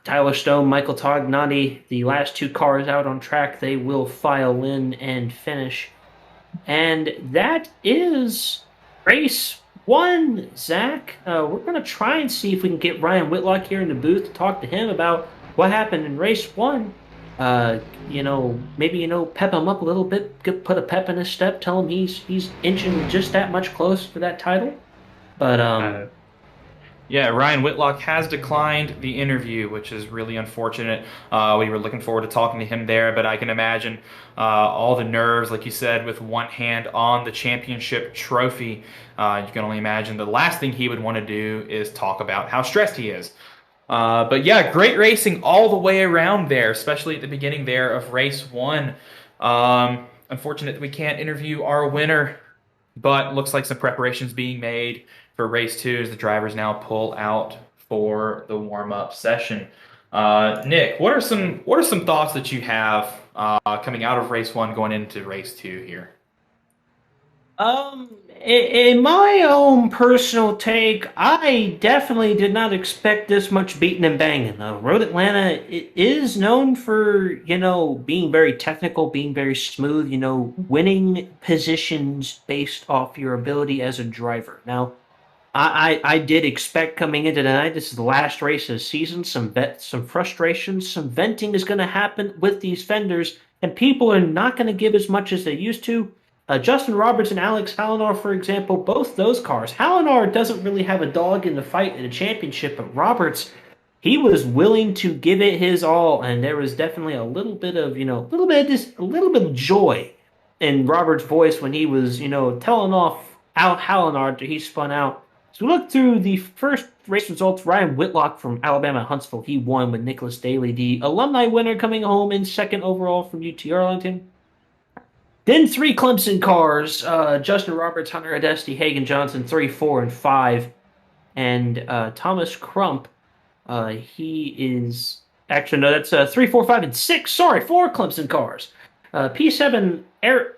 Speaker 3: Tyler Stone, Michael Tognati, the last 2 cars out on track, they will file in and finish. And that is race 1, Zach. We're going to try and see if we can get Ryan Whitlock here in the booth to talk to him about what happened in race 1. Maybe, pep him up a little bit, put a pep in his step, tell him he's inching just that much close for that title. But,
Speaker 2: yeah, Ryan Whitlock has declined the interview, which is really unfortunate. We were looking forward to talking to him there, but I can imagine all the nerves, like you said, with 1 hand on the championship trophy. You can only imagine the last thing he would want to do is talk about how stressed he is. But yeah, great racing all the way around there, especially at the beginning there of race 1. Unfortunate that we can't interview our winner, but looks like some preparations being made for race 2 as the drivers now pull out for the warm-up session. Nick, what are some thoughts that you have coming out of race 1 going into race 2 here?
Speaker 3: In my own personal take, I definitely did not expect this much beating and banging. Road Atlanta is known for, being very technical, being very smooth, winning positions based off your ability as a driver. Now, I did expect coming into tonight, this is the last race of the season, some frustration, some venting is going to happen with these fenders, and people are not going to give as much as they used to. Justin Roberts and Alex Hallinar, for example, both those cars. Hallinar doesn't really have a dog in the fight in the championship, but Roberts, he was willing to give it his all, and there was definitely a little bit of joy in Roberts' voice when he was, telling off Hallinar after he spun out. So we look through the first race results. Ryan Whitlock from Alabama Huntsville, he won with Nicholas Daly, the alumni winner, coming home in 2nd overall from UT Arlington. Then 3 Clemson cars, Justin Roberts, Hunter Hidesti, Hagan Johnson, 3, 4, and 5. And Thomas Crump, he is actually no, that's 3, 4, 5, and 6. Sorry, 4 Clemson cars. P7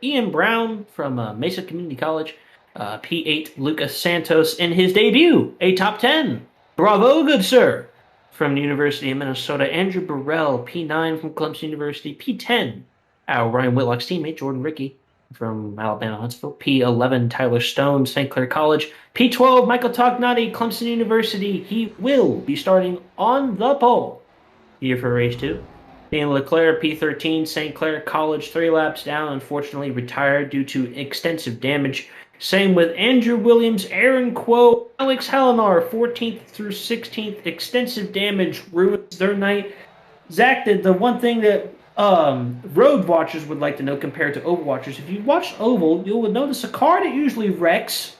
Speaker 3: Ian Brown from Mesa Community College. P8 Lucas Santos in his debut, a top 10. Bravo, good sir. From the University of Minnesota, Andrew Burrell, P9 from Clemson University. P10, our Ryan Whitlock's teammate, Jordan Rickey from Alabama Huntsville. P11, Tyler Stone, St. Clair College. P12, Michael Tognati, Clemson University. He will be starting on the pole here for race 2. Dan Leclerc, P13, St. Clair College, 3 laps down, unfortunately retired due to extensive damage. Same with Andrew Williams, Aaron Quo, Alex Halinar, 14th through 16th. Extensive damage ruins their night. Zach, the one thing that road watchers would like to know compared to oval watchers, if you watch oval, you would notice a car that usually wrecks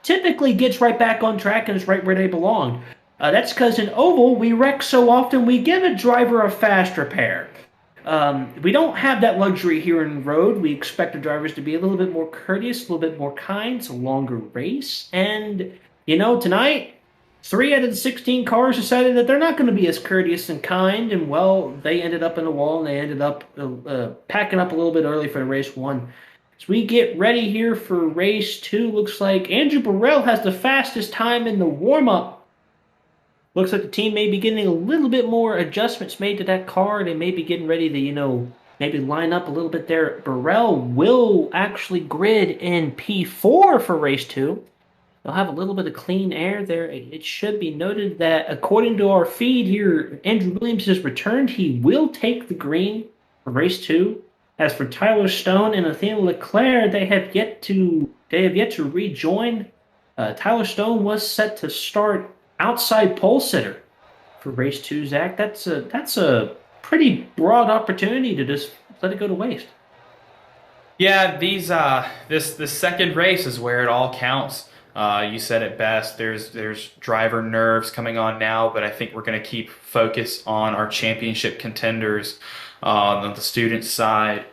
Speaker 3: typically gets right back on track and is right where they belong. That's because in oval, we wreck so often, we give a driver a fast repair. We don't have that luxury here in road. We expect the drivers to be a little bit more courteous, a little bit more kind. It's a longer race. And, tonight, 3 out of the 16 cars decided that they're not going to be as courteous and kind. And, well, they ended up in the wall and they ended up packing up a little bit early for race 1. As we get ready here for race 2, looks like Andrew Burrell has the fastest time in the warm-up. Looks like the team may be getting a little bit more adjustments made to that car. They may be getting ready to, maybe line up a little bit there. Burrell will actually grid in P4 for race 2. They'll have a little bit of clean air there. It should be noted that according to our feed here, Andrew Williams has returned. He will take the green for race 2. As for Tyler Stone and Nathaniel Leclerc, they have yet to rejoin. Tyler Stone was set to start outside pole sitter for race 2, Zach. That's a pretty broad opportunity to just let it go to waste.
Speaker 2: Yeah, this second race is where it all counts. You said it best. There's driver nerves coming on now, but I think we're going to keep focus on our championship contenders on the student side.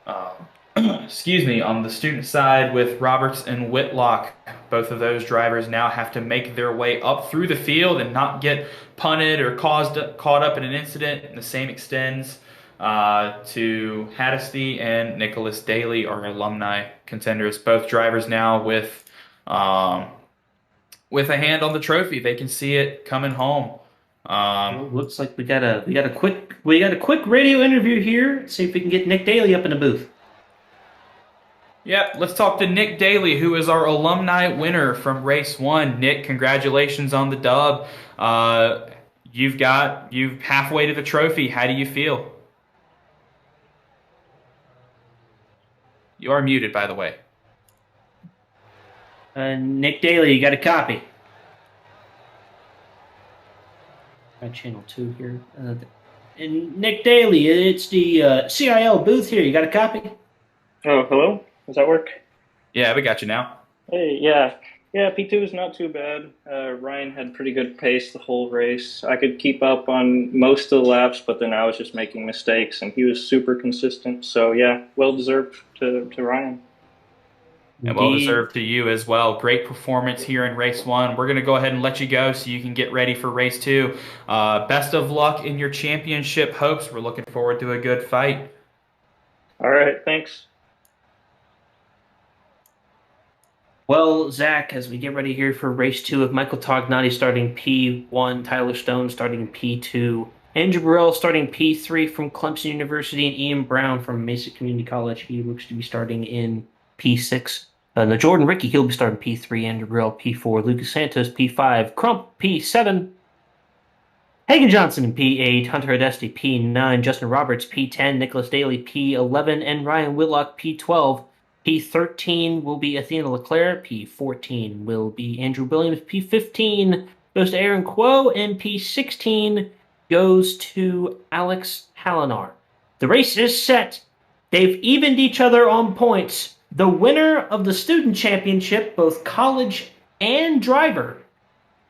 Speaker 2: On the student side with Roberts and Whitlock, both of those drivers now have to make their way up through the field and not get punted or caught up in an incident. And the same extends to Haddisty and Nicholas Daly, our alumni contenders. Both drivers now with a hand on the trophy. They can see it coming home.
Speaker 3: Looks like we got a quick radio interview here. Let's see if we can get Nick Daly up in the booth.
Speaker 2: Yep, let's talk to Nick Daly, who is our alumni winner from race 1. Nick, congratulations on the dub. You've halfway to the trophy. How do you feel? You are muted, by the way.
Speaker 3: Nick Daly, you got a copy. Right, channel 2 here. And Nick Daly, it's the CiL booth here. You got a copy?
Speaker 4: Oh, hello? Does that work?
Speaker 2: Yeah, we got you now.
Speaker 4: Hey, yeah. Yeah, P2 is not too bad. Ryan had pretty good pace the whole race. I could keep up on most of the laps, but then I was just making mistakes, and he was super consistent. So, yeah, well-deserved to Ryan.
Speaker 2: And well-deserved to you as well. Great performance here in race 1. We're going to go ahead and let you go so you can get ready for race 2. Best of luck in your championship hopes. We're looking forward to a good fight.
Speaker 4: All right, thanks.
Speaker 3: Well, Zach, as we get ready here for race 2 of Michael Tognati starting P1, Tyler Stone starting P2, Andrew Burrell starting P3 from Clemson University, and Ian Brown from Mesa Community College. He looks to be starting in P6. Jordan Rickey, he'll be starting P3, Andrew Burrell P4, Lucas Santos P5, Crump P7, Hagen Johnson in P8, Hunter Adesti P9, Justin Roberts P10, Nicholas Daly P11, and Ryan Whitlock P12. P13 will be Athena Leclerc. P14 will be Andrew Williams. P15 goes to Aaron Quo. And P16 goes to Alex Halinar. The race is set. They've evened each other on points. The winner of the student championship, both college and driver,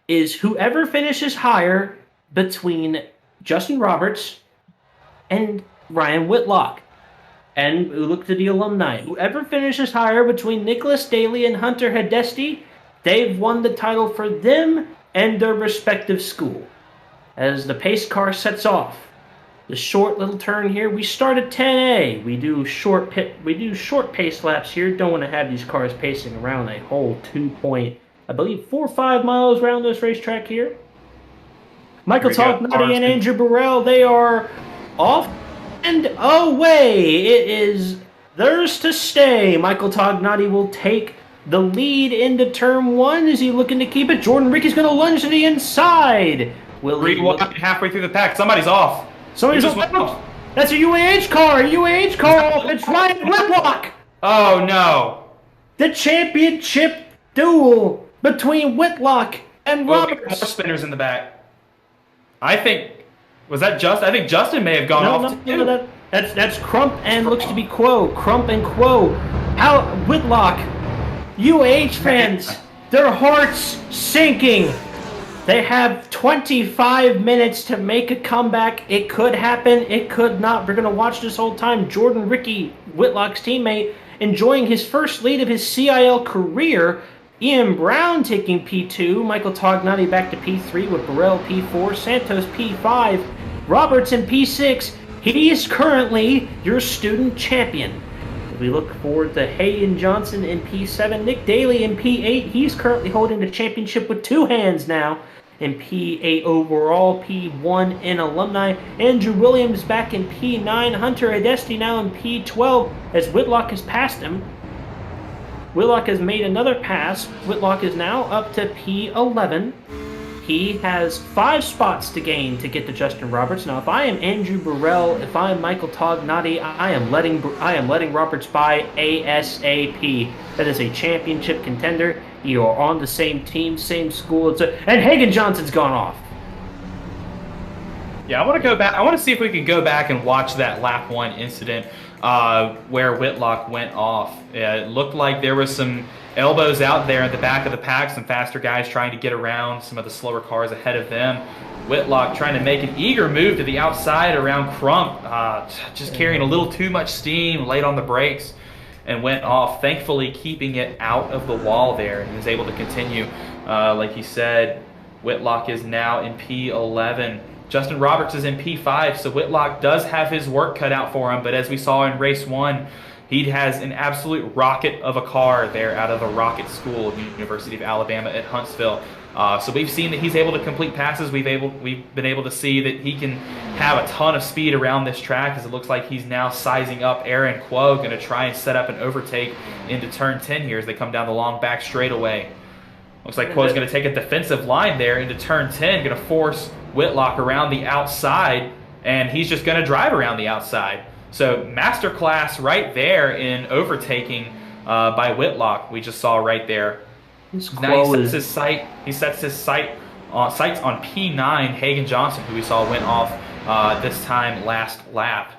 Speaker 3: is whoever finishes higher between Justin Roberts and Ryan Whitlock. And we look to the alumni. Whoever finishes higher between Nicholas Daly and Hunter Hadesti, They've won the title for them and their respective school. As the pace car sets off, the short little turn here, we start at 10A. We do short pace laps here. Don't want to have these cars pacing around a whole 4 or 5 miles around this racetrack here. Michael Tognotti and Andrew Burrell, they are off and away. It is theirs to stay. Michael Tognotti will take the lead into turn 1. Is he looking to keep it? Jordan Ricky's going to lunge to the inside. Will he
Speaker 2: halfway through the pack? Somebody's off.
Speaker 3: Somebody's off. That's a UAH car. It's Ryan Whitlock.
Speaker 2: Oh, no.
Speaker 3: The championship duel between Whitlock and Roberts.
Speaker 2: More spinners in the back. I think Justin may have gone off too.
Speaker 3: No, that's Crump and looks to be Quo. Crump and Quo. How Whitlock, UAH fans, their hearts sinking. They have 25 minutes to make a comeback. It could happen, it could not. We're going to watch this whole time. Jordan Ricky, Whitlock's teammate, enjoying his first lead of his CiL career. Ian Brown taking P2. Michael Tognotti back to P3 with Burrell P4. Santos P5. Roberts in P6. He is currently your student champion. We look forward to Hagen Johnson in P7. Nick Daly in P8. He's currently holding the championship with 2 hands now. In P8 overall, P1 in alumni. Andrew Williams back in P9. Hunter Adesti now in P12 as Whitlock has passed him. Whitlock has made another pass. Whitlock is now up to P11. He has 5 spots to gain to get to Justin Roberts. Now, if I am Andrew Burrell, if I am Michael Tognotti, I am letting Roberts by ASAP. That is a championship contender. You are on the same team, same school, and Hagen Johnson's gone off.
Speaker 2: Yeah, I want to go back. I want to see if we can go back and watch that lap 1 incident where Whitlock went off. It looked like there was some elbows out there at the back of the pack, some faster guys trying to get around some of the slower cars ahead of them. Whitlock trying to make an eager move to the outside around Crump, just carrying a little too much steam, late on the brakes, and went off, thankfully keeping it out of the wall there, and was able to continue. Like he said, Whitlock is now in P11. Justin Roberts is in P5, so Whitlock does have his work cut out for him, but as we saw in race 1, he has an absolute rocket of a car there out of the Rocket School, University of Alabama at Huntsville. So we've seen that he's able to complete passes. We've been able to see that he can have a ton of speed around this track, as it looks like he's now sizing up Aaron Quo, going to try and set up an overtake into turn 10 here as they come down the long back straightaway. Looks like Quo's going to take a defensive line there into turn 10, going to force Whitlock around the outside, and he's just going to drive around the outside. So masterclass right there in overtaking by Whitlock. We just saw right there. Now he sets his sights on P9 Hagen Johnson, who we saw went off this time last lap.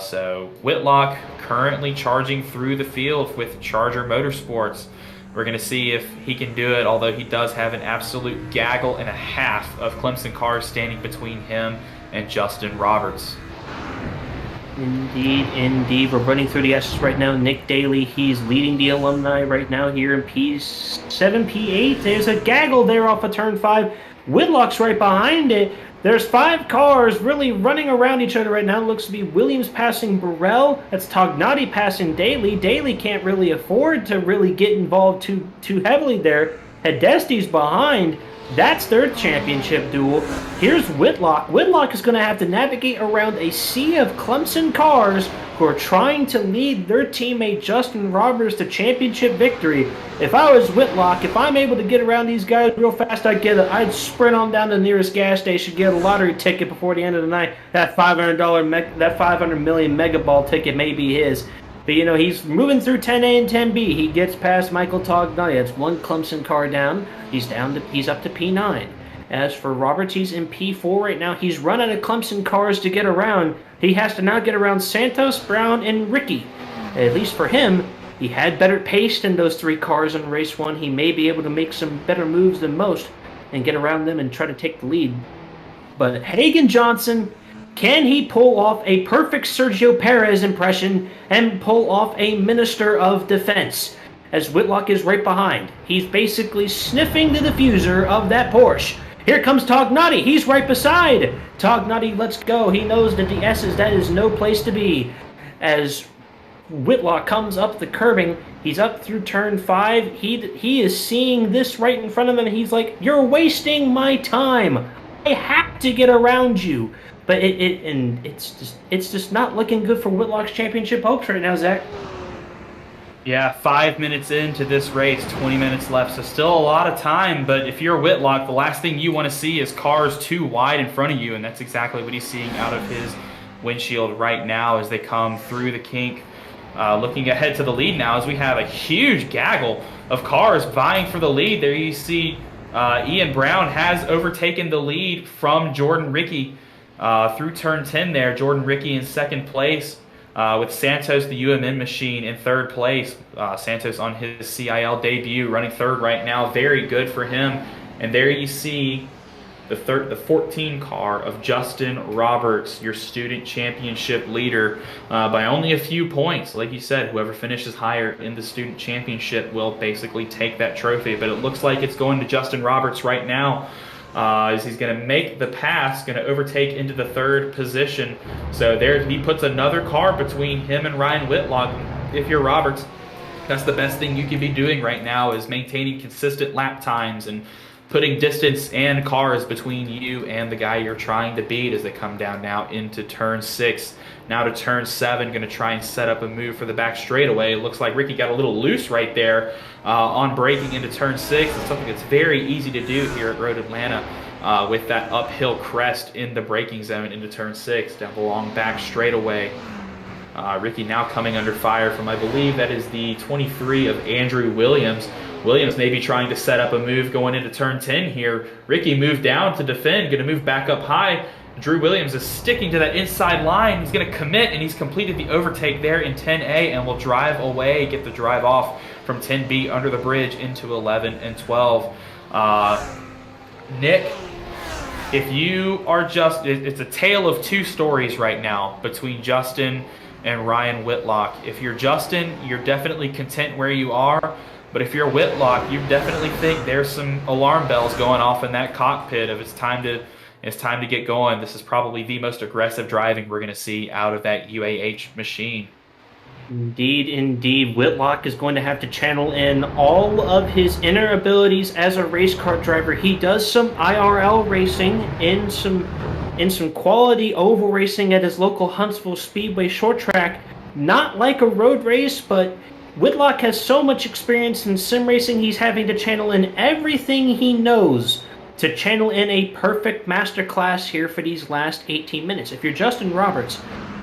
Speaker 2: So Whitlock currently charging through the field with Charger Motorsports. We're going to see if he can do it, although he does have an absolute gaggle and a half of Clemson cars standing between him and Justin Roberts.
Speaker 3: Indeed. We're running through the S's right now. Nick Daly, he's leading the alumni right now here in P7, P8. There's a gaggle there off of turn 5. Whitlock's right behind it. There's 5 cars really running around each other right now. It looks to be Williams passing Burrell. That's Tognotti passing Daly. Daly can't really afford to really get involved too heavily there. Hedesti's behind. That's their championship duel. Here's Whitlock. Whitlock is going to have to navigate around a sea of Clemson cars who are trying to lead their teammate Justin Roberts to championship victory. If I was Whitlock, if I'm able to get around these guys real fast, I'd sprint on down to the nearest gas station, get a lottery ticket before the end of the night. That $500 million mega ball ticket may be his. But, you know, he's moving through 10A and 10B. He gets past Michael Tognotti. That's 1 Clemson car down. He's up to P9. As for Roberts, he's in P4 right now. He's run out of Clemson cars to get around. He has to now get around Santos, Brown, and Ricky. At least for him, he had better pace than those 3 cars in race 1. He may be able to make some better moves than most and get around them and try to take the lead. But Hagen Johnson, can he pull off a perfect Sergio Perez impression and pull off a Minister of Defense? as Whitlock is right behind. He's basically sniffing the diffuser of that Porsche. Here comes Tognati. He's right beside. Tognati lets go. He knows that the S's, that is no place to be. As Whitlock comes up the curbing, he's up through turn 5. He is seeing this right in front of him, and he's like, "You're wasting my time. I have to get around you." But it's just not looking good for Whitlock's championship hopes right now, Zach.
Speaker 2: Yeah, 5 minutes into this race, 20 minutes left, so still a lot of time. But if you're Whitlock, the last thing you want to see is cars too wide in front of you, and that's exactly what he's seeing out of his windshield right now as they come through the kink. Looking ahead to the lead now as we have a huge gaggle of cars vying for the lead. There you see Ian Brown has overtaken the lead from Jordan Ricky through turn 10 there. Jordan Ricky in second place. With Santos, the UMN machine, in third place. Santos on his CiL debut, running third right now. Very good for him. And there you see the 14 car of Justin Roberts, your student championship leader, by only a few points. Like you said, whoever finishes higher in the student championship will basically take that trophy. But it looks like it's going to Justin Roberts right now. As he's going to make the pass, going to overtake into the third position. So there he puts another car between him and Ryan Whitlock. If you're Roberts, that's the best thing you could be doing right now, is maintaining consistent lap times and putting distance and cars between you and the guy you're trying to beat as they come down now into turn 6. Now to turn 7, going to try and set up a move for the back straightaway. It looks like Ricky got a little loose right there on braking into turn 6. It's something that's very easy to do here at Road Atlanta with that uphill crest in the braking zone into turn 6 down the long back straightaway. Ricky now coming under fire from, I believe that is the 23 of Andrew Williams. Williams may be trying to set up a move going into turn 10 here. Ricky moved down to defend, going to move back up high. Drew Williams is sticking to that inside line. He's going to commit, and he's completed the overtake there in 10A and will drive away, get the drive off from 10B under the bridge into 11 and 12. Nick, if you are just, it's a tale of two stories right now between Justin and Ryan Whitlock. If you're Justin, you're definitely content where you are. But if you're Whitlock, you definitely think there's some alarm bells going off in that cockpit of it's time to get going. This is probably the most aggressive driving we're going to see out of that UAH machine.
Speaker 3: Indeed, indeed. Whitlock is going to have to channel in all of his inner abilities as a race car driver. He does some IRL racing in some quality oval racing at his local Huntsville Speedway short track. Not like a road race, but Whitlock has so much experience in sim racing, he's having to channel in everything he knows to channel in a perfect masterclass here for these last 18 minutes. If you're Justin Roberts,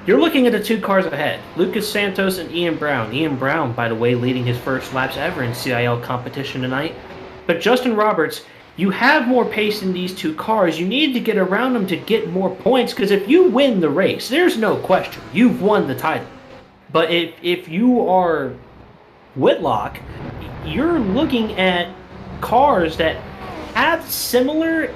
Speaker 3: you're looking at the two cars ahead, Lucas Santos and Ian Brown. Ian Brown, by the way, leading his first laps ever in CiL competition tonight. But Justin Roberts, you have more pace in these two cars. You need to get around them to get more points, because if you win the race, there's no question, you've won the title. But if you are Whitlock, you're looking at cars that have similar,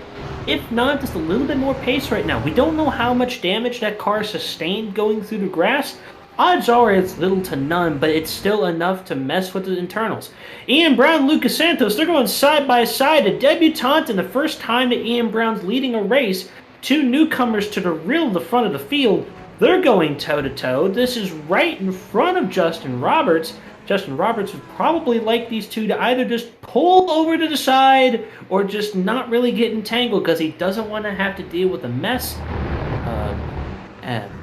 Speaker 3: if not just a little bit more pace right now. We don't know how much damage that car sustained going through the grass. Odds are it's little to none, but it's still enough to mess with the internals. Ian Brown, Lucas Santos, they're going side by side. A debutante and the first time that Ian Brown's leading a race. Two newcomers to the front of the field. They're going toe-to-toe. This is right in front of Justin Roberts. Justin Roberts would probably like these two to either just pull over to the side or just not really get entangled, because he doesn't want to have to deal with a mess.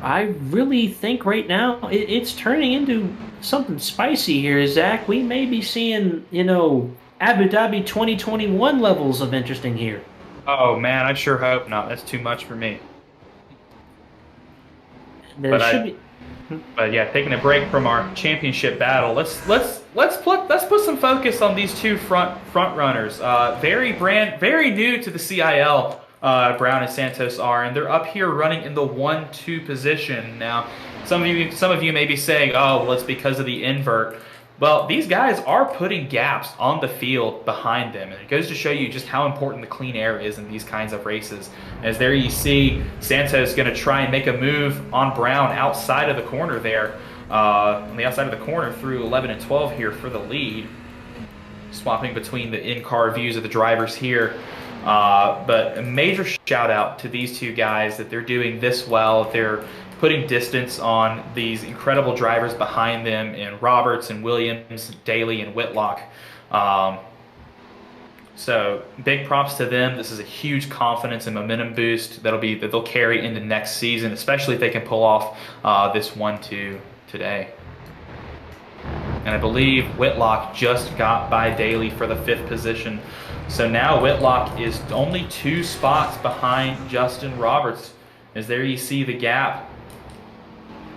Speaker 3: I really think right now it's turning into something spicy here, Zach. We may be seeing, Abu Dhabi 2021 levels of interesting here.
Speaker 2: Oh man, I sure hope not. That's too much for me. But yeah, taking a break from our championship battle, let's put some focus on these two front runners. Very new to the CiL. Brown and Santos are, and they're up here running in the 1-2 position. Now, some of you may be saying, "Oh, well, it's because of the invert." Well, these guys are putting gaps on the field behind them, and it goes to show you just how important the clean air is in these kinds of races. As there you see Santos going to try and make a move on Brown outside of the corner there. on the outside of the corner through 11 and 12 here for the lead. Swapping between the in-car views of the drivers here. But a major shout out to these two guys that they're doing this well. They're putting distance on these incredible drivers behind them in Roberts and Williams, Daly and Whitlock. So big props to them. This is a huge confidence and momentum boost that they'll carry into next season, especially if they can pull off this 1-2 today. And I believe Whitlock just got by Daly for the 5th position. So now Whitlock is only 2 spots behind Justin Roberts. As there you see the gap.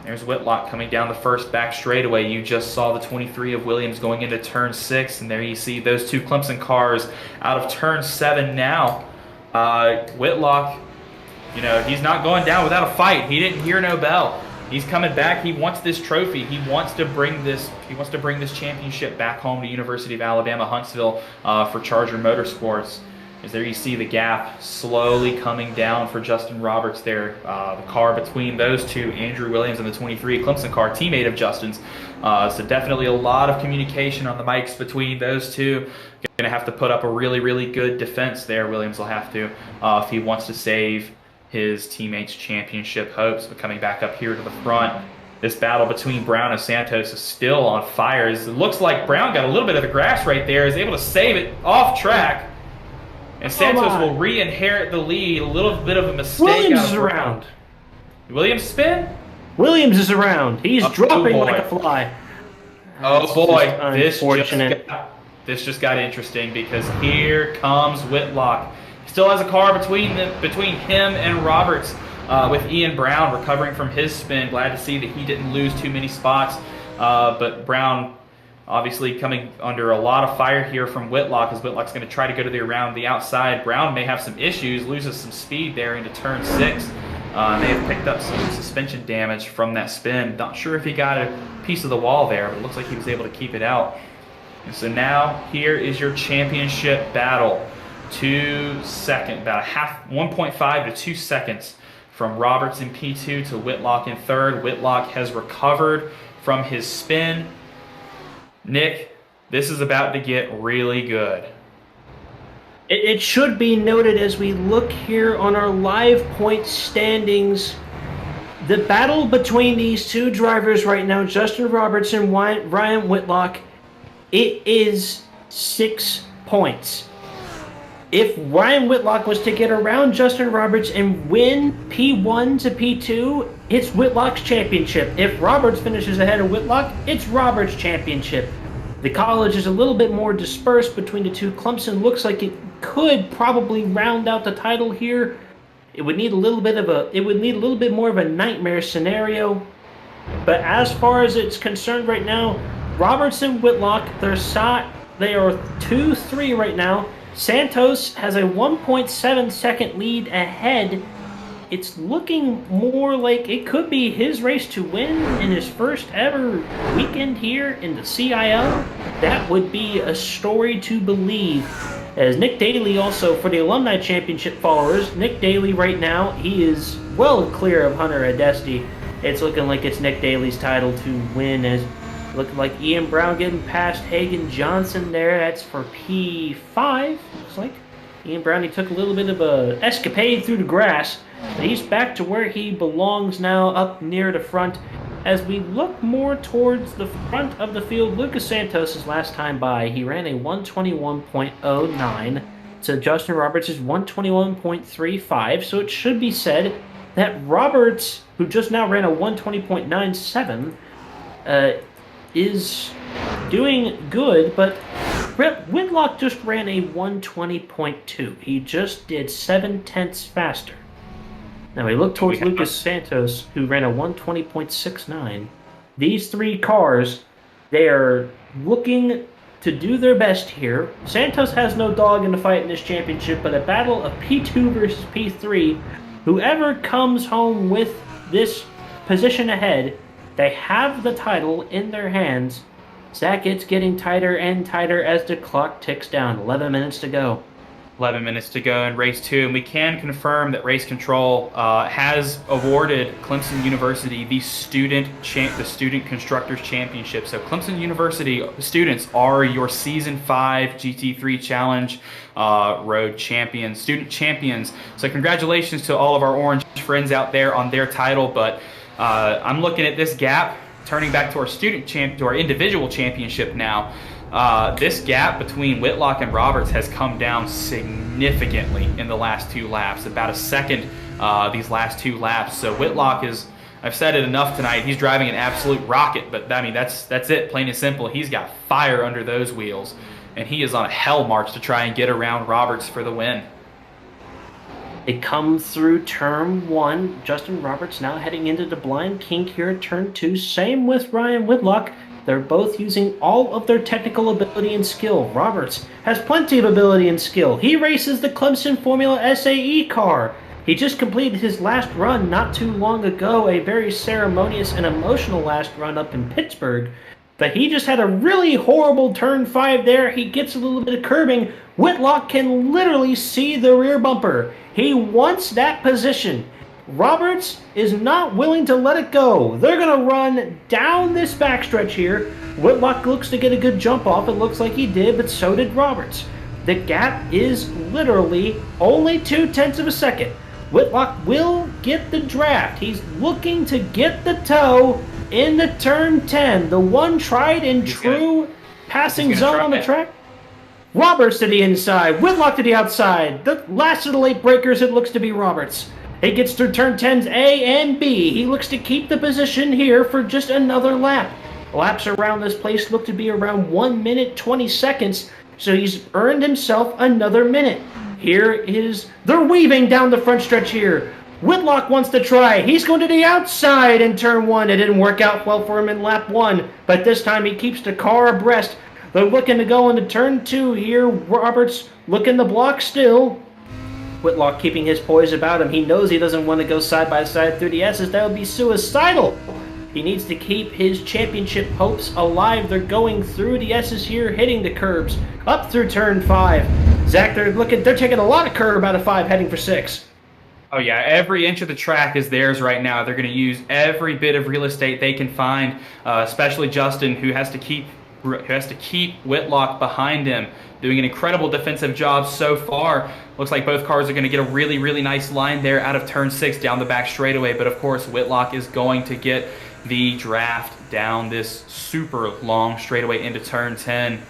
Speaker 2: There's Whitlock coming down the first back straightaway. You just saw the 23 of Williams going into turn 6. And there you see those 2 Clemson cars out of turn 7 now. Whitlock, he's not going down without a fight. He didn't hear no bell. He's coming back. He wants this trophy. He wants to bring this championship back home to University of Alabama Huntsville for Charger Motorsports. As there you see the gap slowly coming down for Justin Roberts there. The car between those two, Andrew Williams and the 23 Clemson car, teammate of Justin's. So definitely a lot of communication on the mics between those two. Going to have to put up a really, really good defense there. Williams will have to if he wants to save his teammates' championship hopes. But coming back up here to the front, this battle between Brown and Santos is still on fire. It looks like Brown got a little bit of the grass right there, is able to save it off track. And Santos will re-inherit the lead. A little bit of a mistake.
Speaker 3: Williams is around.
Speaker 2: Williams spin?
Speaker 3: Williams is around. He's dropping like a fly.
Speaker 2: Oh boy,
Speaker 3: unfortunate.
Speaker 2: This just got interesting because here comes Whitlock. Still has a car between him and Roberts, with Ian Brown recovering from his spin. Glad to see that he didn't lose too many spots. But Brown obviously coming under a lot of fire here from Whitlock, as Whitlock's going to try to go to around the outside. Brown may have some issues, loses some speed there into turn 6. May have picked up some suspension damage from that spin. Not sure if he got a piece of the wall there, but it looks like he was able to keep it out. And so now here is your championship battle. 2 seconds, about 1.5 to 2 seconds from Roberts in P2 to Whitlock in 3rd. Whitlock has recovered from his spin. Nick, this is about to get really good.
Speaker 3: It should be noted as we look here on our live point standings, the battle between these two drivers right now, Justin Roberts and Ryan Whitlock, it is 6 points. If Ryan Whitlock was to get around Justin Roberts and win P1 to P2, it's Whitlock's championship. If Roberts finishes ahead of Whitlock, it's Roberts' championship. The college is a little bit more dispersed between the two. Clemson looks like it could probably round out the title here. It would need a little bit more of a nightmare scenario. But as far as it's concerned right now, Roberts and Whitlock, they are 2-3 right now. Santos has a 1.7 second lead ahead. It's looking more like it could be his race to win in his first ever weekend here in the CiL. That would be a story to believe. As Nick Daly also, for the Alumni Championship followers, Nick Daly right now, he is well clear of Hunter Adesti. It's looking like it's Nick Daly's title to win, as looking like Ian Brown getting past Hagan Johnson there. That's for P5. Looks like Ian Brown, he took a little bit of a escapade through the grass, but he's back to where he belongs now, up near the front. As we look more towards the front of the field, Lucas Santos' last time by, he ran a 121.09 to Justin Roberts' 121.35, so it should be said that Roberts, who just now ran a 120.97, is doing good, but Whitlock just ran a 120.2. He just did 7/10 faster. Now we look towards Lucas Santos, who ran a 120.69. These three cars, they are looking to do their best here. Santos has no dog in the fight in this championship, but a battle of P2 versus P3, whoever comes home with this position ahead, they have the title in their hands. Zach, it's getting tighter and tighter as the clock ticks down. 11 minutes to go.
Speaker 2: 11 minutes to go in race 2, and we can confirm that Race Control has awarded Clemson University the Student Constructors Championship. So Clemson University students are your Season 5 GT3 Challenge Road champions, student champions. So congratulations to all of our orange friends out there on their title. But I'm looking at this gap, turning back to our individual championship now. This gap between Whitlock and Roberts has come down significantly in the last 2 laps, about a second these last 2 laps. So Whitlock is, I've said it enough tonight, he's driving an absolute rocket, but I mean, that's it, plain and simple. He's got fire under those wheels, and he is on a hell march to try and get around Roberts for the win.
Speaker 3: It comes through turn 1. Justin Roberts now heading into the blind kink here at turn 2. Same with Ryan Whitlock. They're both using all of their technical ability and skill. Roberts has plenty of ability and skill. He races the Clemson Formula SAE car. He just completed his last run not too long ago, a very ceremonious and emotional last run up in Pittsburgh. But he just had a really horrible turn 5 there. He gets a little bit of curbing. Whitlock can literally see the rear bumper. He wants that position. Roberts is not willing to let it go. They're going to run down this backstretch here. Whitlock looks to get a good jump off. It looks like he did, but so did Roberts. The gap is literally only 0.2 of a second. Whitlock will get the draft. He's looking to get the toe in the turn 10, the one tried and true passing zone on the track. Roberts to the inside, Whitlock to the outside. The last of the late breakers, it looks to be Roberts. He gets through turn 10's A and B. He looks to keep the position here for just another lap. Laps around this place look to be around 1 minute 20 seconds, so he's earned himself another minute. They're weaving down the front stretch here. Whitlock wants to try. He's going to the outside in turn 1. It didn't work out well for him in lap 1, but this time he keeps the car abreast. They're looking to go into turn 2 here. Roberts looking to block still. Whitlock keeping his poise about him. He knows he doesn't want to go side by side through the S's. That would be suicidal. He needs to keep his championship hopes alive. They're going through the S's here, hitting the curbs. Up through turn 5. Zach, they're taking a lot of curb out of 5, heading for 6.
Speaker 2: Oh yeah, every inch of the track is theirs right now. They're going to use every bit of real estate they can find, especially Justin, who has to keep Whitlock behind him, doing an incredible defensive job so far. Looks like both cars are going to get a really, really nice line there out of turn 6 down the back straightaway, but of course Whitlock is going to get the draft down this super long straightaway into turn 10.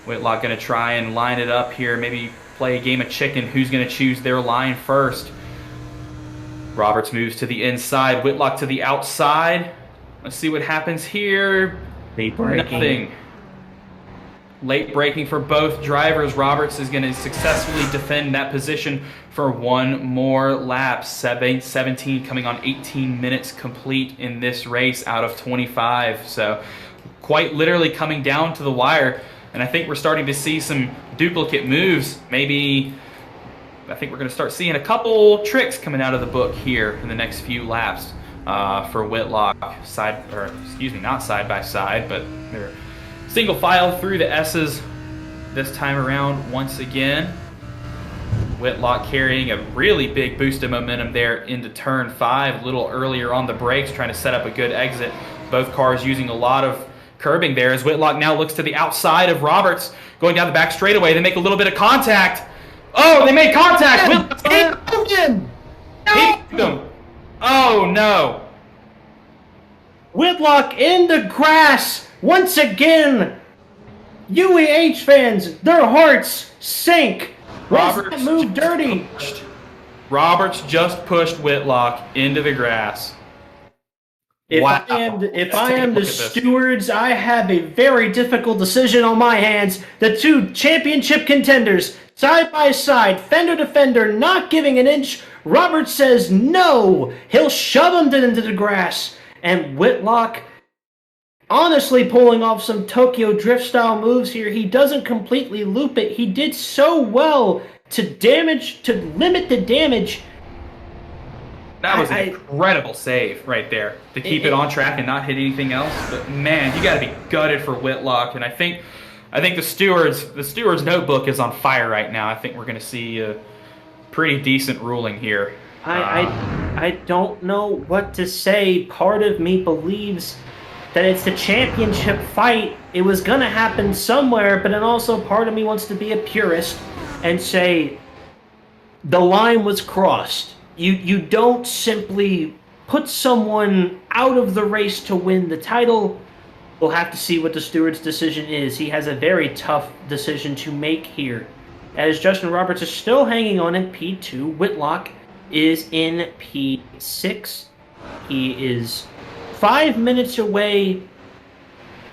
Speaker 2: Whitlock going to try and line it up here, maybe play a game of chicken. Who's going to choose their line first? Roberts moves to the inside, Whitlock to the outside. Let's see what happens here. Nothing. Late braking for both drivers. Roberts is going to successfully defend that position for one more lap. 17 coming on 18 minutes complete in this race out of 25. So quite literally coming down to the wire. And I think we're starting to see some duplicate moves. Maybe I think we're going to start seeing a couple tricks coming out of the book here in the next few laps for Whitlock. Not side by side, but they're single file through the S's this time around once again. Whitlock carrying a really big boost of momentum there into turn 5, a little earlier on the brakes, trying to set up a good exit. Both cars using a lot of curbing there as Whitlock now looks to the outside of Roberts, going down the back straightaway. They make a little bit of contact. Oh, they made contact! Whitlock hit them. Oh, no.
Speaker 3: Whitlock in the grass once again. UEH fans, their hearts sink. Roberts that move dirty.
Speaker 2: Roberts just pushed Whitlock into the grass.
Speaker 3: If I am the stewards, I have a very difficult decision on my hands. The two championship contenders, side by side, fender to fender, not giving an inch. Roberts says no. He'll shove him into the grass. And Whitlock honestly pulling off some Tokyo Drift style moves here. He doesn't completely loop it. He did so well to limit the damage.
Speaker 2: That was an incredible save right there to keep it on track and not hit anything else. But man, you got to be gutted for Whitlock. And I think I think the steward's notebook is on fire right now. I think we're going to see a pretty decent ruling here.
Speaker 3: I don't know what to say. Part of me believes that it's the championship fight. It was going to happen somewhere, but then also part of me wants to be a purist and say the line was crossed. You don't simply put someone out of the race to win the title. We'll have to see what the steward's decision is. He has a very tough decision to make here. As Justin Roberts is still hanging on in P2, Whitlock is in P6. He is 5 minutes away.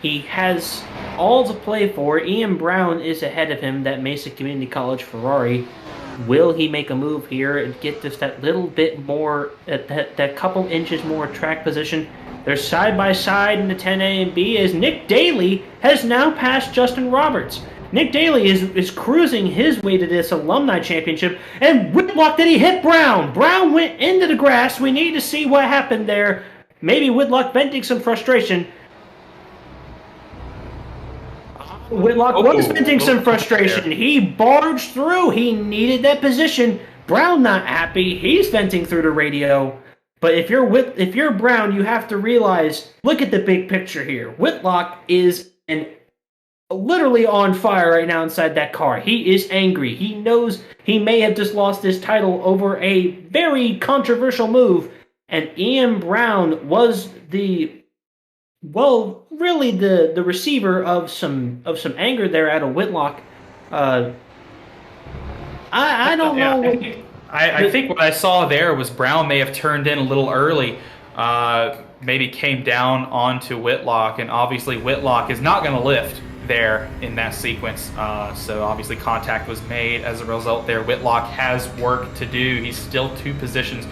Speaker 3: He has all to play for. Ian Brown is ahead of him, that Mesa Community College Ferrari. Will he make a move here and get just that little bit more, that couple inches more track position? They're side by side in the 10A and B as Nick Daly has now passed Justin Roberts. Nick Daly is cruising his way to this alumni championship, and Whitlock, did he hit Brown? Brown went into the grass. We need to see what happened there. Maybe Whitlock venting some frustration. Whitlock was venting some frustration. He barged through. He needed that position. Brown not happy. He's venting through the radio. But if you're Brown, you have to realize, look at the big picture here. Whitlock is literally on fire right now inside that car. He is angry. He knows he may have just lost his title over a very controversial move. And Ian Brown was the receiver of some anger there out of Whitlock. I don't know.
Speaker 2: I think what I saw there was Brown may have turned in a little early, maybe came down onto Whitlock, and obviously Whitlock is not going to lift there in that sequence. So obviously contact was made as a result there. Whitlock has work to do. He's still 2 positions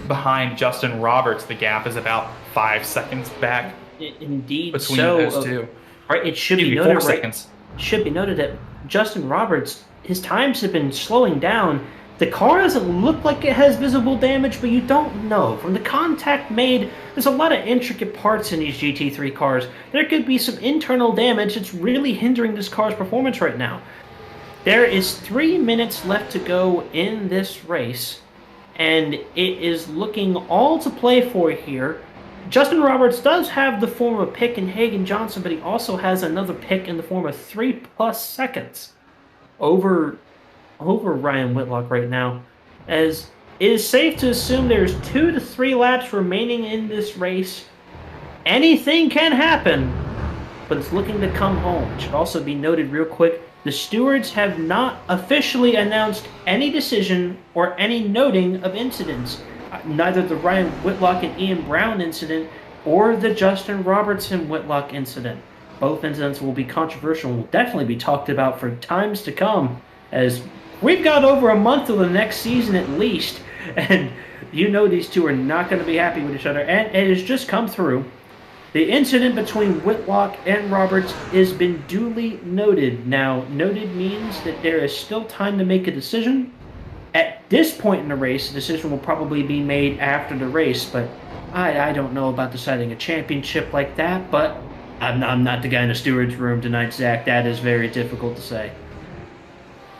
Speaker 2: behind Justin Roberts. The gap is about 5 seconds back.
Speaker 3: Indeed,
Speaker 2: between those two.
Speaker 3: Right, it should be
Speaker 2: 4 seconds.
Speaker 3: It should be noted that Justin Roberts, his times have been slowing down. The car doesn't look like it has visible damage, but you don't know. From the contact made, there's a lot of intricate parts in these GT3 cars. There could be some internal damage that's really hindering this car's performance right now. There is 3 minutes left to go in this race, and it is looking all to play for here. Justin Roberts does have the form of pick in Hagen Johnson, but he also has another pick in the form of 3+ seconds over Ryan Whitlock right now, as it is safe to assume there's 2 to 3 laps remaining in this race. Anything can happen, but it's looking to come home. It should also be noted real quick, the stewards have not officially announced any decision or any noting of incidents. Neither the Ryan Whitlock and Ian Brown incident or the Justin Robertson Whitlock incident. Both incidents will be controversial and will definitely be talked about for times to come, as we've got over a month of the next season at least, and you know these two are not going to be happy with each other. And it has just come through. The incident between Whitlock and Roberts has been duly noted. Now, noted means that there is still time to make a decision. At this point in the race, the decision will probably be made after the race, but I don't know about deciding a championship like that, but I'm not the guy in the steward's room tonight, Zach. That is very difficult to say.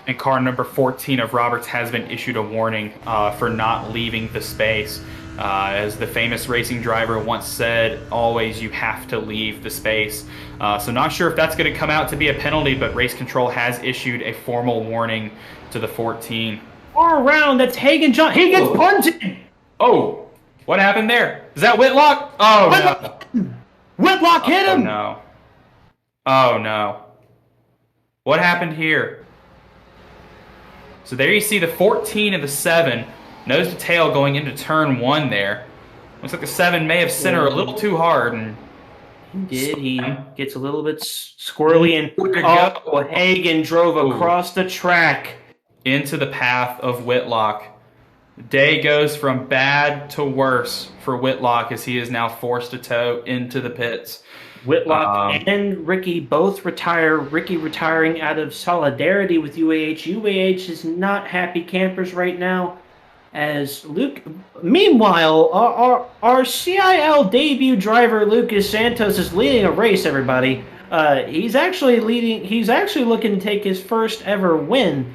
Speaker 2: And car number 14 of Roberts has been issued a warning for not leaving the space. As the famous racing driver once said, always you have to leave the space. So not sure if that's going to come out to be a penalty, but race control has issued a formal warning to the 14.
Speaker 3: Far around, that's Hagen John. He gets punted!
Speaker 2: Oh, what happened there? Is that Whitlock? Oh, no.
Speaker 3: Whitlock hit him!
Speaker 2: Oh, no. Oh, no. What happened here? So there you see the 14 and the 7, nose to tail going into turn 1 there. Looks like the 7 may have sent her a little too hard. And
Speaker 3: he gets a little bit squirrely, and Hagen drove across the track.
Speaker 2: Into the path of Whitlock. Day goes from bad to worse for Whitlock as he is now forced to tow into the pits.
Speaker 3: Whitlock and Ricky both retire. Ricky retiring out of solidarity with UAH. UAH is not happy campers right now. As Luke, meanwhile, our CiL debut driver Lucas Santos is leading a race. Everybody, He's actually leading. He's actually looking to take his first ever win.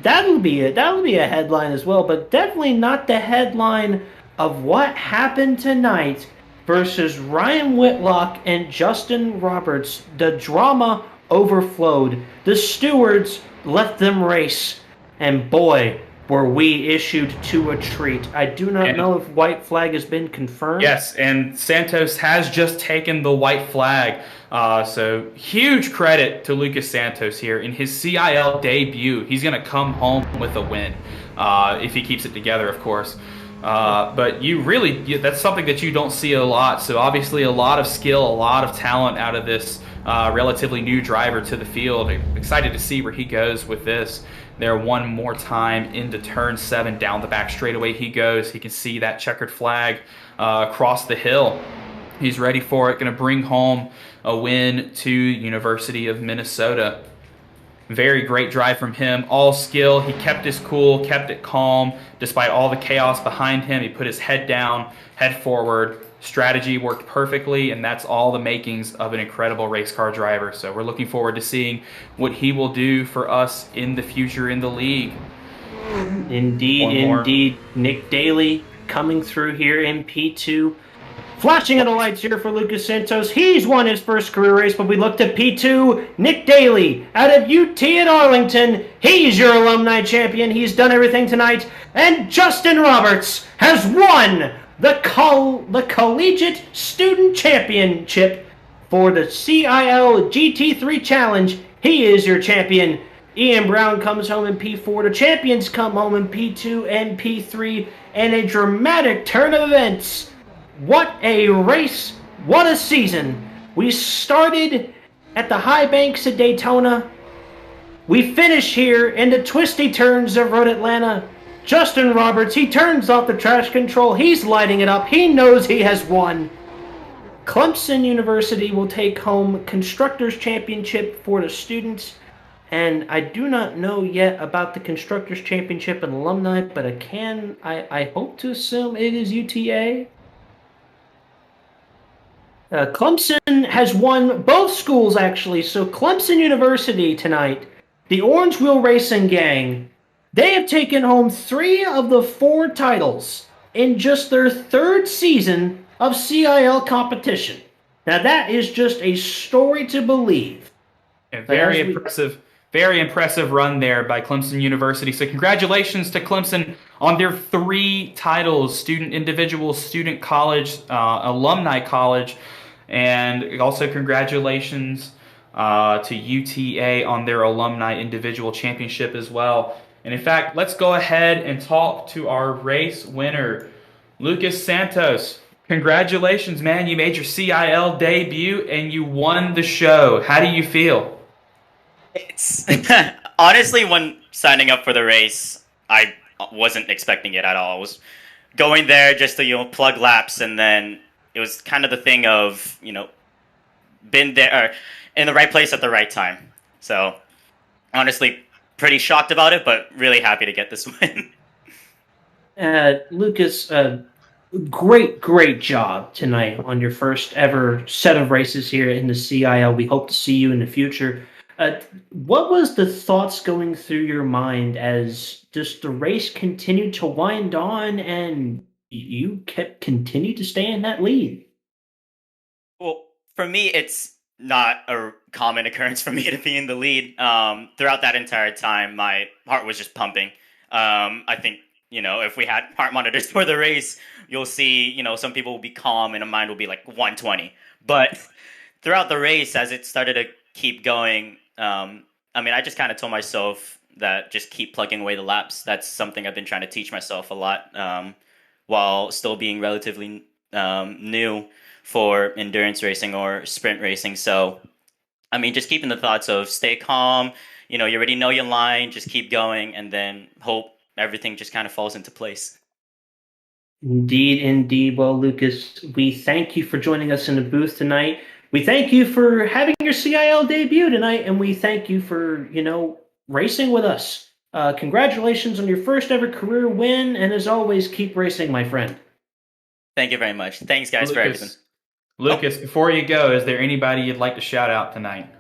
Speaker 3: That'll be a headline as well, but definitely not the headline of what happened tonight versus Ryan Whitlock and Justin Roberts. The drama overflowed. The stewards let them race, and boy, were we issued to a treat. I do not know if white flag has been confirmed.
Speaker 2: Yes, and Santos has just taken the white flag. So huge credit to Lucas Santos here in his CIL debut. He's going to come home with a win if he keeps it together, of course. But that's something that you don't see a lot. So obviously a lot of skill, a lot of talent out of this relatively new driver to the field. Excited to see where he goes with this. There one more time into turn 7, down the back straightaway he goes. He can see that checkered flag across the hill. He's ready for it, going to bring home a win to University of Minnesota. Very great drive from him, all skill. He kept his cool, kept it calm, despite all the chaos behind him. He put his head down, head forward. Strategy worked perfectly, and that's all the makings of an incredible race car driver. So we're looking forward to seeing what he will do for us in the future in the league.
Speaker 3: Indeed. Nick Daly coming through here in P2. Flashing of the lights here for Lucas Santos. He's won his first career race, but we looked at P2. Nick Daly out of UT at Arlington. He's your alumni champion. He's done everything tonight. And Justin Roberts has won the Collegiate Student Championship for the CiL GT3 Challenge. He is your champion. Ian Brown comes home in P4. The champions come home in P2 and P3. And a dramatic turn of events. What a race. What a season. We started at the high banks of Daytona. We finish here in the twisty turns of Road Atlanta. Justin Roberts, he turns off the trash control. He's lighting it up. He knows he has won. Clemson University will take home Constructors Championship for the students. And I do not know yet about the Constructors Championship and alumni, but I hope to assume it is UTA. Clemson has won both schools, actually. So Clemson University tonight, the Orange Wheel Racing Gang, they have taken home 3 of the 4 titles in just their 3rd season of CiL competition. Now that is just a story to believe.
Speaker 2: A very impressive run there by Clemson University. So congratulations to Clemson on their 3 titles: student individual, student college, alumni college, and also congratulations to UTA on their alumni individual championship as well. And in fact, let's go ahead and talk to our race winner, Lucas Santos. Congratulations, man. You made your CiL debut and you won the show. How do you feel?
Speaker 5: It's honestly, when signing up for the race, I wasn't expecting it at all. I was going there just to, plug laps, and then it was kind of the thing of, been there in the right place at the right time. So honestly, pretty shocked about it, but really happy to get this win.
Speaker 3: Lucas, great job tonight on your first ever set of races here in the CiL. We hope to see you in the future. What was the thoughts going through your mind as just the race continued to wind on and you continued to stay in that lead?
Speaker 5: Well, for me, it's not a common occurrence for me to be in the lead. Throughout that entire time, my heart was just pumping. I think, if we had heart monitors for the race, you'll see, some people will be calm and a mind will be like 120. But throughout the race, as it started to keep going, I just kind of told myself that just keep plugging away the laps. That's something I've been trying to teach myself a lot while still being relatively new for endurance racing or sprint racing. So, just keeping the thoughts of stay calm, you already know your line, just keep going, and then hope everything just kind of falls into place.
Speaker 3: Indeed. Well, Lucas, we thank you for joining us in the booth tonight. We thank you for having your CiL debut tonight, and we thank you for, racing with us. Congratulations on your first ever career win, and as always, keep racing, my friend.
Speaker 5: Thank you very much. Thanks, guys, for everything.
Speaker 2: Lucas, before you go, is there anybody you'd like to shout out tonight?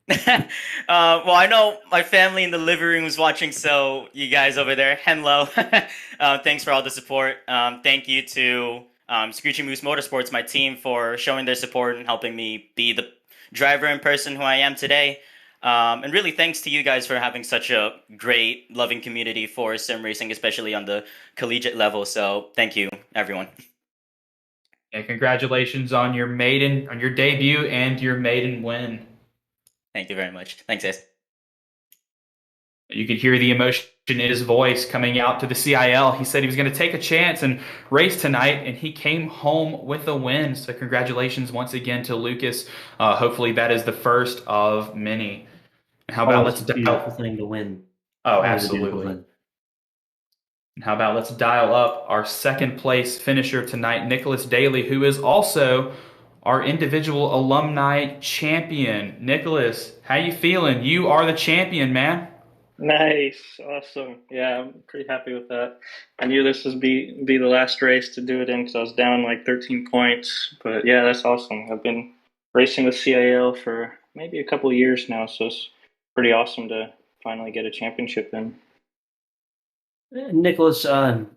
Speaker 5: Well, I know my family in the living room is watching, so you guys over there, hello. Thanks for all the support. Thank you to Screeching Moose Motorsports, my team, for showing their support and helping me be the driver and person who I am today. And really, thanks to you guys for having such a great, loving community for sim racing, especially on the collegiate level. So, thank you, everyone.
Speaker 2: And congratulations on your debut and your maiden win.
Speaker 5: Thank you very much. Thanks, guys.
Speaker 2: You could hear the emotion in his voice coming out to the CIL. He said he was going to take a chance and race tonight, and he came home with a win. So congratulations once again to Lucas. Hopefully that is the first of many. How about
Speaker 3: Always a beautiful thing to win.
Speaker 2: Oh,
Speaker 3: Always a beautiful
Speaker 2: absolutely.
Speaker 3: thing.
Speaker 2: And how about let's dial up our second place finisher tonight, Nicholas Daly, who is also our individual alumni champion. Nicholas, how you feeling? You are the champion, man.
Speaker 4: Nice, awesome. Yeah, I'm pretty happy with that. I knew this was be the last race to do it in because I was down like 13 points. But yeah, that's awesome. I've been racing with CIL for maybe a couple of years now, so it's pretty awesome to finally get a championship in.
Speaker 3: Nicholas,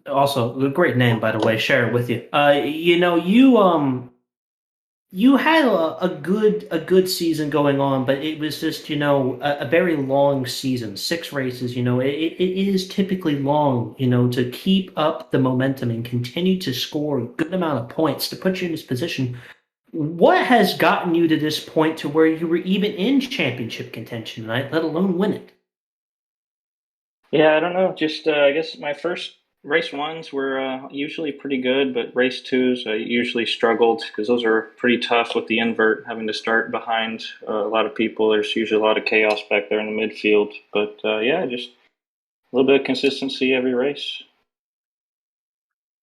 Speaker 3: also a great name, by the way. Share it with you. You had a good season going on, but it was just a very long season, 6 races. It is typically long. To keep up the momentum and continue to score a good amount of points to put you in this position. What has gotten you to this point to where you were even in championship contention tonight, let alone win it?
Speaker 4: Yeah, I don't know. Just I guess my first race ones were usually pretty good, but race twos I usually struggled because those are pretty tough with the invert, having to start behind a lot of people. There's usually a lot of chaos back there in the midfield. But yeah, just a little bit of consistency every race.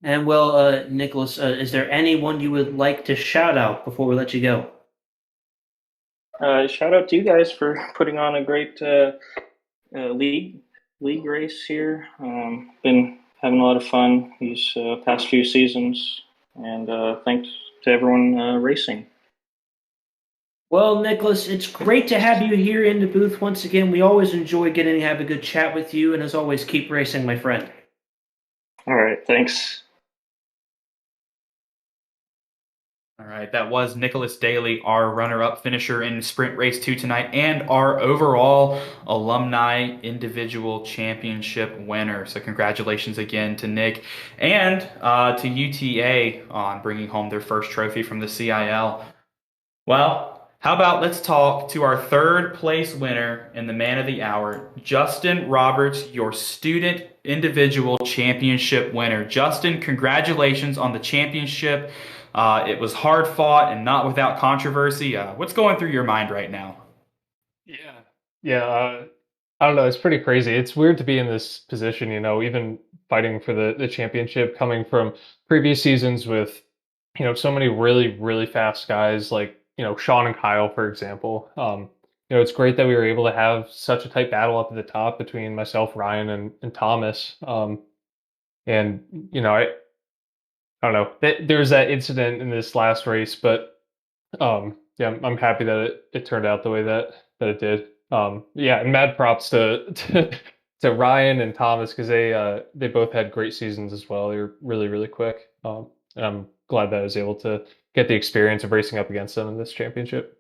Speaker 3: And well, Nicholas, is there anyone you would like to shout out before we let you go?
Speaker 4: Shout out to you guys for putting on a great league race here. Been having a lot of fun these past few seasons, and thanks to everyone racing.
Speaker 3: Well, Nicholas, it's great to have you here in the booth once again. We always enjoy getting to have a good chat with you, and as always, keep racing, my friend.
Speaker 4: All right, thanks.
Speaker 2: All right, that was Nicholas Daly, our runner-up finisher in Sprint Race 2 tonight, and our overall alumni individual championship winner. So congratulations again to Nick and to UTA on bringing home their first trophy from the CIL. Well, how about let's talk to our third place winner and the man of the hour, Justin Roberts, your student individual championship winner. Justin, congratulations on the championship. It was hard fought and not without controversy. What's going through your mind right now?
Speaker 6: Yeah. Yeah, I don't know. It's pretty crazy. It's weird to be in this position, even fighting for the championship, coming from previous seasons with, so many really, really fast guys like, Sean and Kyle, for example. It's great that we were able to have such a tight battle up at the top between myself, Ryan, and Thomas. And, I don't know. There's that incident in this last race, but yeah, I'm happy that it turned out the way that it did. Yeah, and mad props to to Ryan and Thomas because they both had great seasons as well. They were really really quick, and I'm glad that I was able to get the experience of racing up against them in this championship.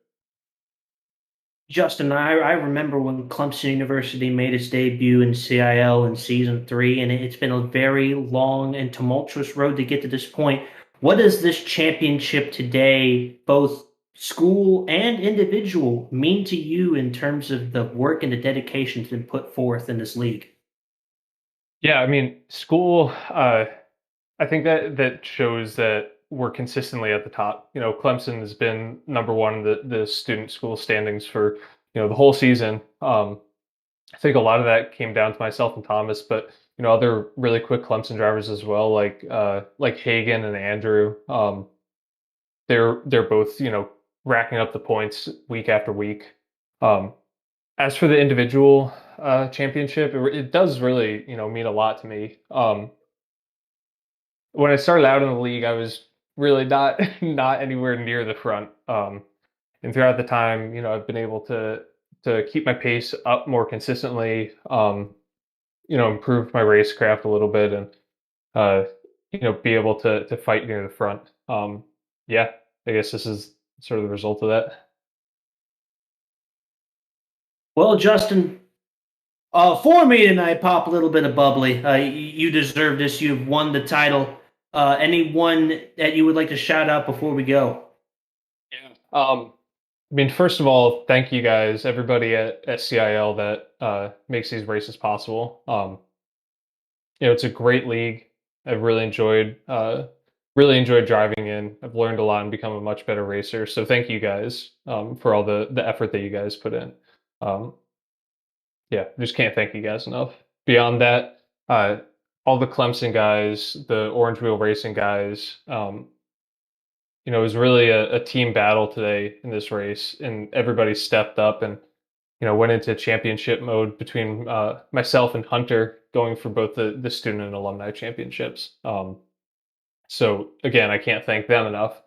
Speaker 3: Justin, I remember when Clemson University made its debut in CIL in season 3, and it's been a very long and tumultuous road to get to this point. What does this championship today, both school and individual, mean to you in terms of the work and the dedication that's been put forth in this league?
Speaker 6: Yeah, I mean, school. I think that shows that we're consistently at the top. Clemson has been number one in the student school standings for the whole season. I think a lot of that came down to myself and Thomas, but other really quick Clemson drivers as well, like Hagen and Andrew. They're both racking up the points week after week. Um, as for the individual championship, it does really mean a lot to me. When I started out in the league, I was really not not anywhere near the front. And throughout the time, I've been able to keep my pace up more consistently. Improve my racecraft a little bit, and uh, be able to fight near the front. Yeah, I guess this is sort of the result of that.
Speaker 3: Well, Justin, for me tonight, pop a little bit of bubbly. You deserve this. You've won the title. Anyone that you would like to shout out before we go?
Speaker 6: Yeah. I mean, first of all, thank you guys, everybody at CIL that makes these races possible. It's a great league. I've really enjoyed driving in. I've learned a lot and become a much better racer. So thank you guys for all the effort that you guys put in. Um, yeah, just can't thank you guys enough. Beyond that, all the Clemson guys, the Orange Wheel Racing guys, it was really a team battle today in this race, and everybody stepped up and went into championship mode between myself and Hunter, going for both the student and alumni championships. So again, I can't thank them enough.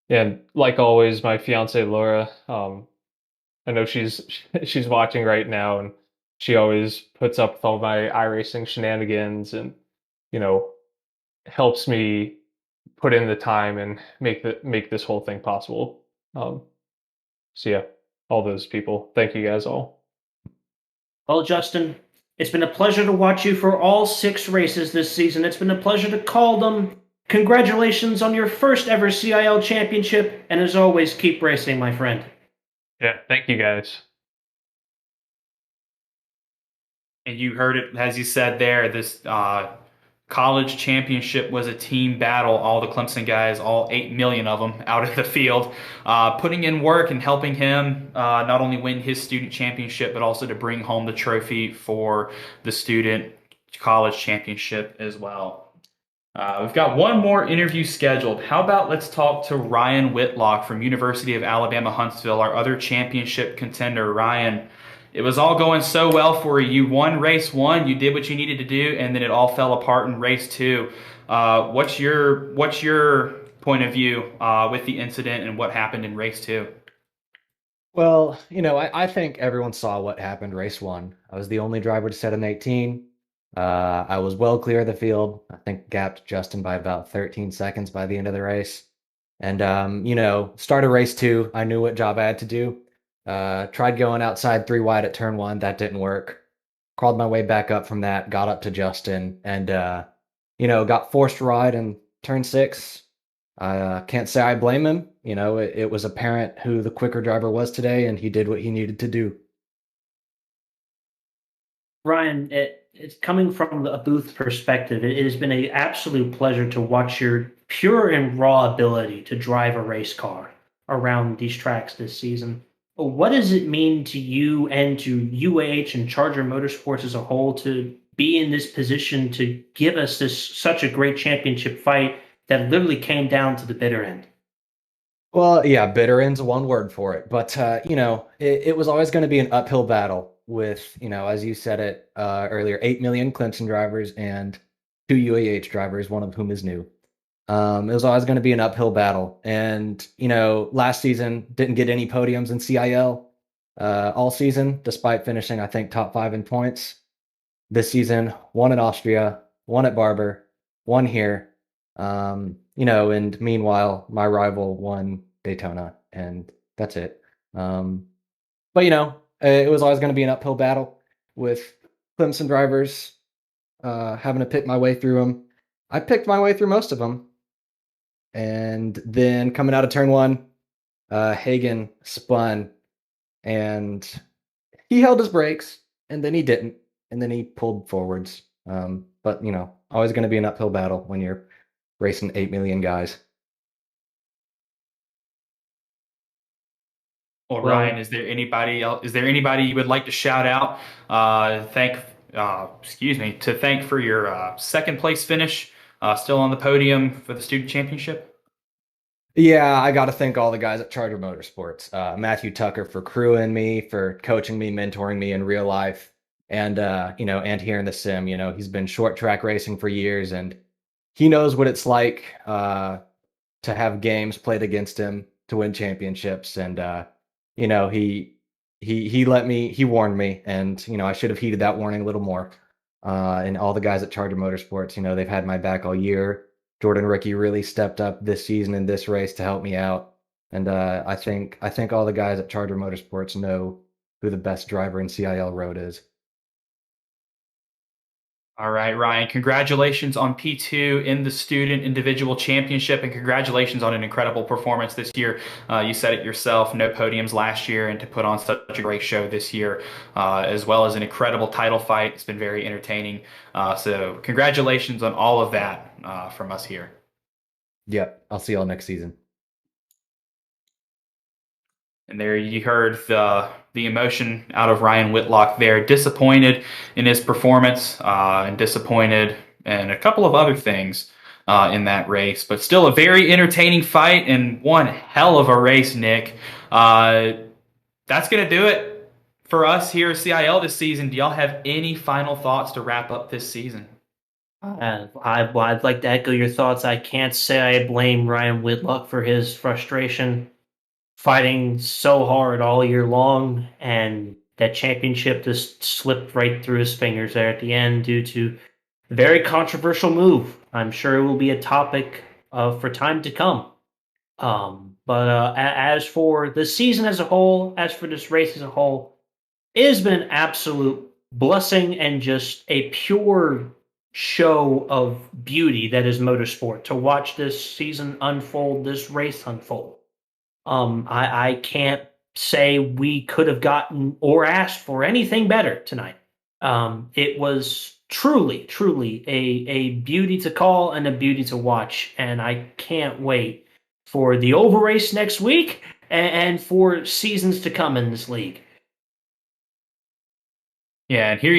Speaker 6: And like always, my fiance Laura, I know she's she's watching right now, and she always puts up with all my iRacing shenanigans, and you know helps me put in the time and make this whole thing possible. Um, so yeah, all those people, thank you guys all.
Speaker 3: Well, Justin, it's been a pleasure to watch you for all 6 races this season. It's been a pleasure to call them. Congratulations on your first ever CIL championship, and as always, keep racing, my friend.
Speaker 6: Yeah, thank you guys.
Speaker 2: And you heard it, as you said there, this college championship was a team battle. All the Clemson guys, all 8 million of them out of the field, putting in work and helping him not only win his student championship, but also to bring home the trophy for the student college championship as well. We've got one more interview scheduled. How about let's talk to Ryan Whitlock from University of Alabama Huntsville, our other championship contender. Ryan, it was all going so well for you. You won race 1, you did what you needed to do, and then it all fell apart in race 2. What's your point of view with the incident and what happened in race 2?
Speaker 7: Well, I think everyone saw what happened race 1. I was the only driver to set an 18. I was well clear of the field. I think gapped Justin by about 13 seconds by the end of the race. And, started race 2. I knew what job I had to do. Tried going outside 3 wide at turn 1. That didn't work. Crawled my way back up from that, got up to Justin, and, got forced to ride in turn 6. I can't say I blame him. It was apparent who the quicker driver was today, and he did what he needed to do.
Speaker 3: Ryan, it's coming from a booth perspective. It has been an absolute pleasure to watch your pure and raw ability to drive a race car around these tracks this season. What does it mean to you and to UAH and Charger Motorsports as a whole to be in this position to give us such a great championship fight that literally came down to the bitter end?
Speaker 7: Well, yeah, bitter end's one word for it. But, it was always going to be an uphill battle with, as you said it earlier, 8 million Clemson drivers and 2 UAH drivers, one of whom is new. It was always going to be an uphill battle. And, last season didn't get any podiums in CIL all season, despite finishing, I think, top 5 in points. This season, one in Austria, one at Barber, one here. And meanwhile, my rival won Daytona, and that's it. But it was always going to be an uphill battle with Clemson drivers, having to pick my way through them. I picked my way through most of them, and then coming out of turn 1, Hagen spun, and he held his brakes, and then he didn't, and then he pulled forwards. But always going to be an uphill battle when you're racing 8 million guys.
Speaker 2: Well, Ryan, is there anybody else? Is there anybody you would like to shout out? To thank for your second place finish, still on the podium for the student championship.
Speaker 7: Yeah, I got to thank all the guys at Charger Motorsports. Matthew Tucker for crewing me, for coaching me, mentoring me in real life, and and here in the sim. He's been short track racing for years, and he knows what it's like. to have games played against him to win championships, and you know, he warned me, and you know, I should have heeded that warning a little more. And all the guys at Charger Motorsports, you know, they've had my back all year. Jordan Ricky really stepped up this season in this race to help me out, and I think all the guys at Charger Motorsports know who the best driver in CIL Road is.
Speaker 2: All right, Ryan, congratulations on P2 in the student individual championship, and congratulations on an incredible performance this year. You said it yourself, no podiums last year, and to put on such a great show this year, as well as an incredible title fight. It's been very entertaining. So congratulations on all of that from us here.
Speaker 7: Yep, I'll see y'all next season.
Speaker 2: And there you heard the emotion out of Ryan Whitlock there. Disappointed in his performance and disappointed in a couple of other things in that race. But still a very entertaining fight and one hell of a race, Nick. That's going to do it for us here at CIL this season. Do y'all have any final thoughts to wrap up this season?
Speaker 3: I'd like to echo your thoughts. I can't say I blame Ryan Whitlock for his frustration fighting so hard all year long, and that championship just slipped right through his fingers there at the end due to a very controversial move. I'm sure it will be a topic for time to come. But as for the season as a whole, as for this race as a whole, it has been an absolute blessing and just a pure show of beauty that is motorsport to watch this season unfold, this race unfold. I can't say we could have gotten or asked for anything better tonight. It was truly, truly a beauty to call and a beauty to watch, and I can't wait for the oval race next week and for seasons to come in this league.
Speaker 2: Yeah, and here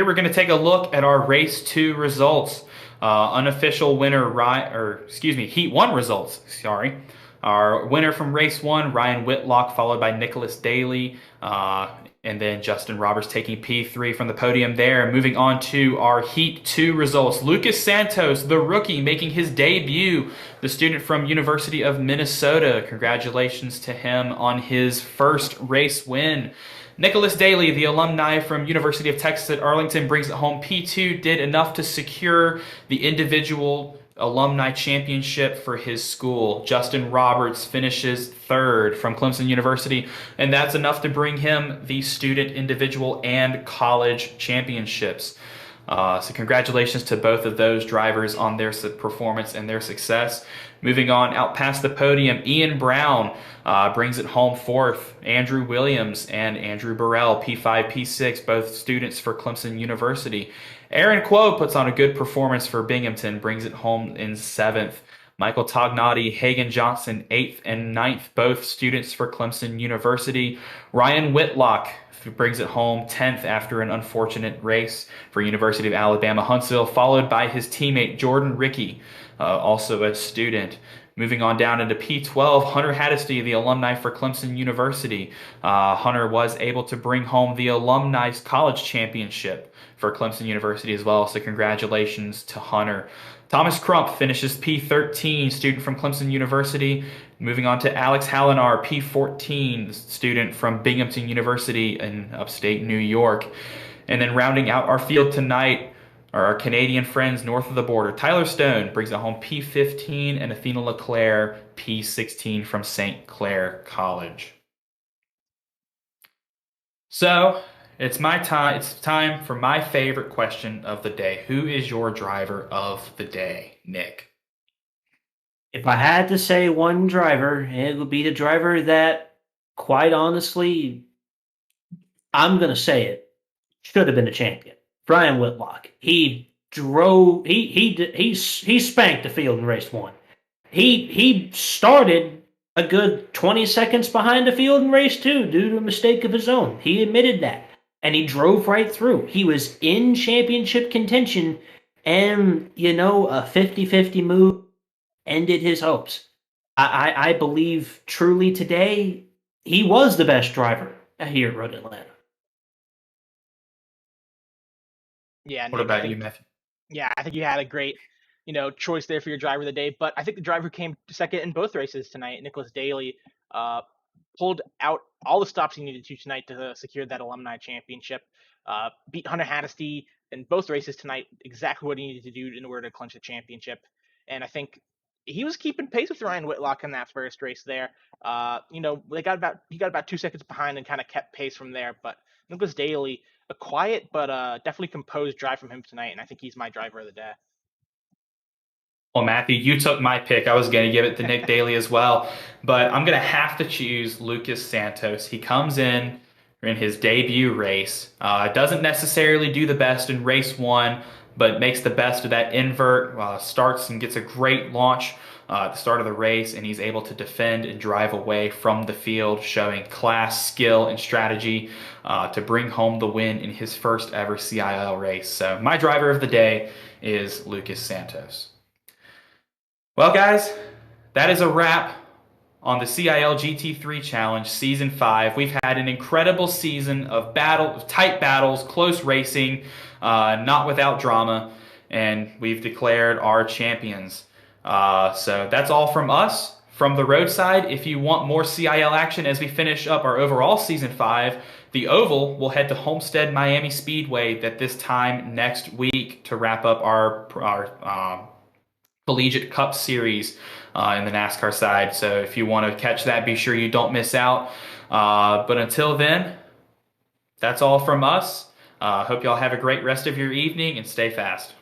Speaker 2: we're going to take a look at our race 2 results. Unofficial winner, Heat 1 results. Sorry. Our winner from race 1, Ryan Whitlock, followed by Nicholas Daly, and then Justin Roberts taking P3 from the podium there. Moving on to our Heat 2 results. Lucas Santos, the rookie, making his debut, the student from University of Minnesota. Congratulations to him on his first race win. Nicholas Daly, the alumni from University of Texas at Arlington, brings it home. P2 did enough to secure the individual alumni championship for his school. Justin Roberts finishes 3rd from Clemson University, and that's enough to bring him the student, individual, and college championships. So congratulations to both of those drivers on their performance and their success. Moving on out past the podium, Ian Brown brings it home 4th. Andrew Williams and Andrew Burrell, P5, P6, both students for Clemson University. Aaron Quo puts on a good performance for Binghamton, brings it home in 7th. Michael Tognati, Hagan Johnson, 8th and 9th, both students for Clemson University. Ryan Whitlock brings it home 10th after an unfortunate race for University of Alabama Huntsville, followed by his teammate Jordan Ricky, also a student. Moving on down into P12, Hunter Haddisty, the alumni for Clemson University. Hunter was able to bring home the Alumni College Championship for Clemson University as well, so congratulations to Hunter. Thomas Crump finishes P13, student from Clemson University. Moving on to Alex Hallinar, P14, student from Binghamton University in upstate New York. And then rounding out our field tonight are our Canadian friends north of the border. Tyler Stone brings it home P15, and Athena LeClaire P16 from St. Clair College. So it's time for my favorite question of the day. Who is your driver of the day, Nick?
Speaker 3: If I had to say one driver, it would be the driver that, quite honestly, I'm going to say it, should have been a champion. Brian Whitlock. He spanked the field in race 1. He started a good 20 seconds behind the field in race 2 due to a mistake of his own. He admitted that. And he drove right through. He was in championship contention, and, a 50-50 move ended his hopes. I believe truly today he was the best driver here at Road Atlanta.
Speaker 1: Yeah.
Speaker 2: What about you, Matthew?
Speaker 1: Yeah, I think you had a great choice there for your driver of the day. But I think the driver who came second in both races tonight, Nicholas Daly, pulled out all the stops he needed to tonight to secure that alumni championship. Beat Hunter Haddesty in both races tonight, exactly what he needed to do in order to clinch the championship. And I think he was keeping pace with Ryan Whitlock in that first race there. He got about 2 seconds behind and kind of kept pace from there. But Nicholas Daly, a quiet but definitely composed drive from him tonight, and I think he's my driver of the day.
Speaker 2: Well, Matthew, you took my pick. I was going to give it to Nick Daly as well, but I'm going to have to choose Lucas Santos. He comes in his debut race. Doesn't necessarily do the best in race 1, but makes the best of that invert, starts and gets a great launch at the start of the race, and he's able to defend and drive away from the field, showing class, skill, and strategy to bring home the win in his first ever CIL race. So my driver of the day is Lucas Santos. Well, guys, that is a wrap on the CiL GT3 Challenge Season 5. We've had an incredible season of tight battles, close racing, not without drama, and we've declared our champions. So that's all from us. From the roadside, if you want more CiL action as we finish up our overall Season 5, the Oval will head to Homestead Miami Speedway at this time next week to wrap up our Collegiate Cup Series in the NASCAR side. So if you want to catch that, be sure you don't miss out. But until then, that's all from us. Hope y'all have a great rest of your evening and stay fast.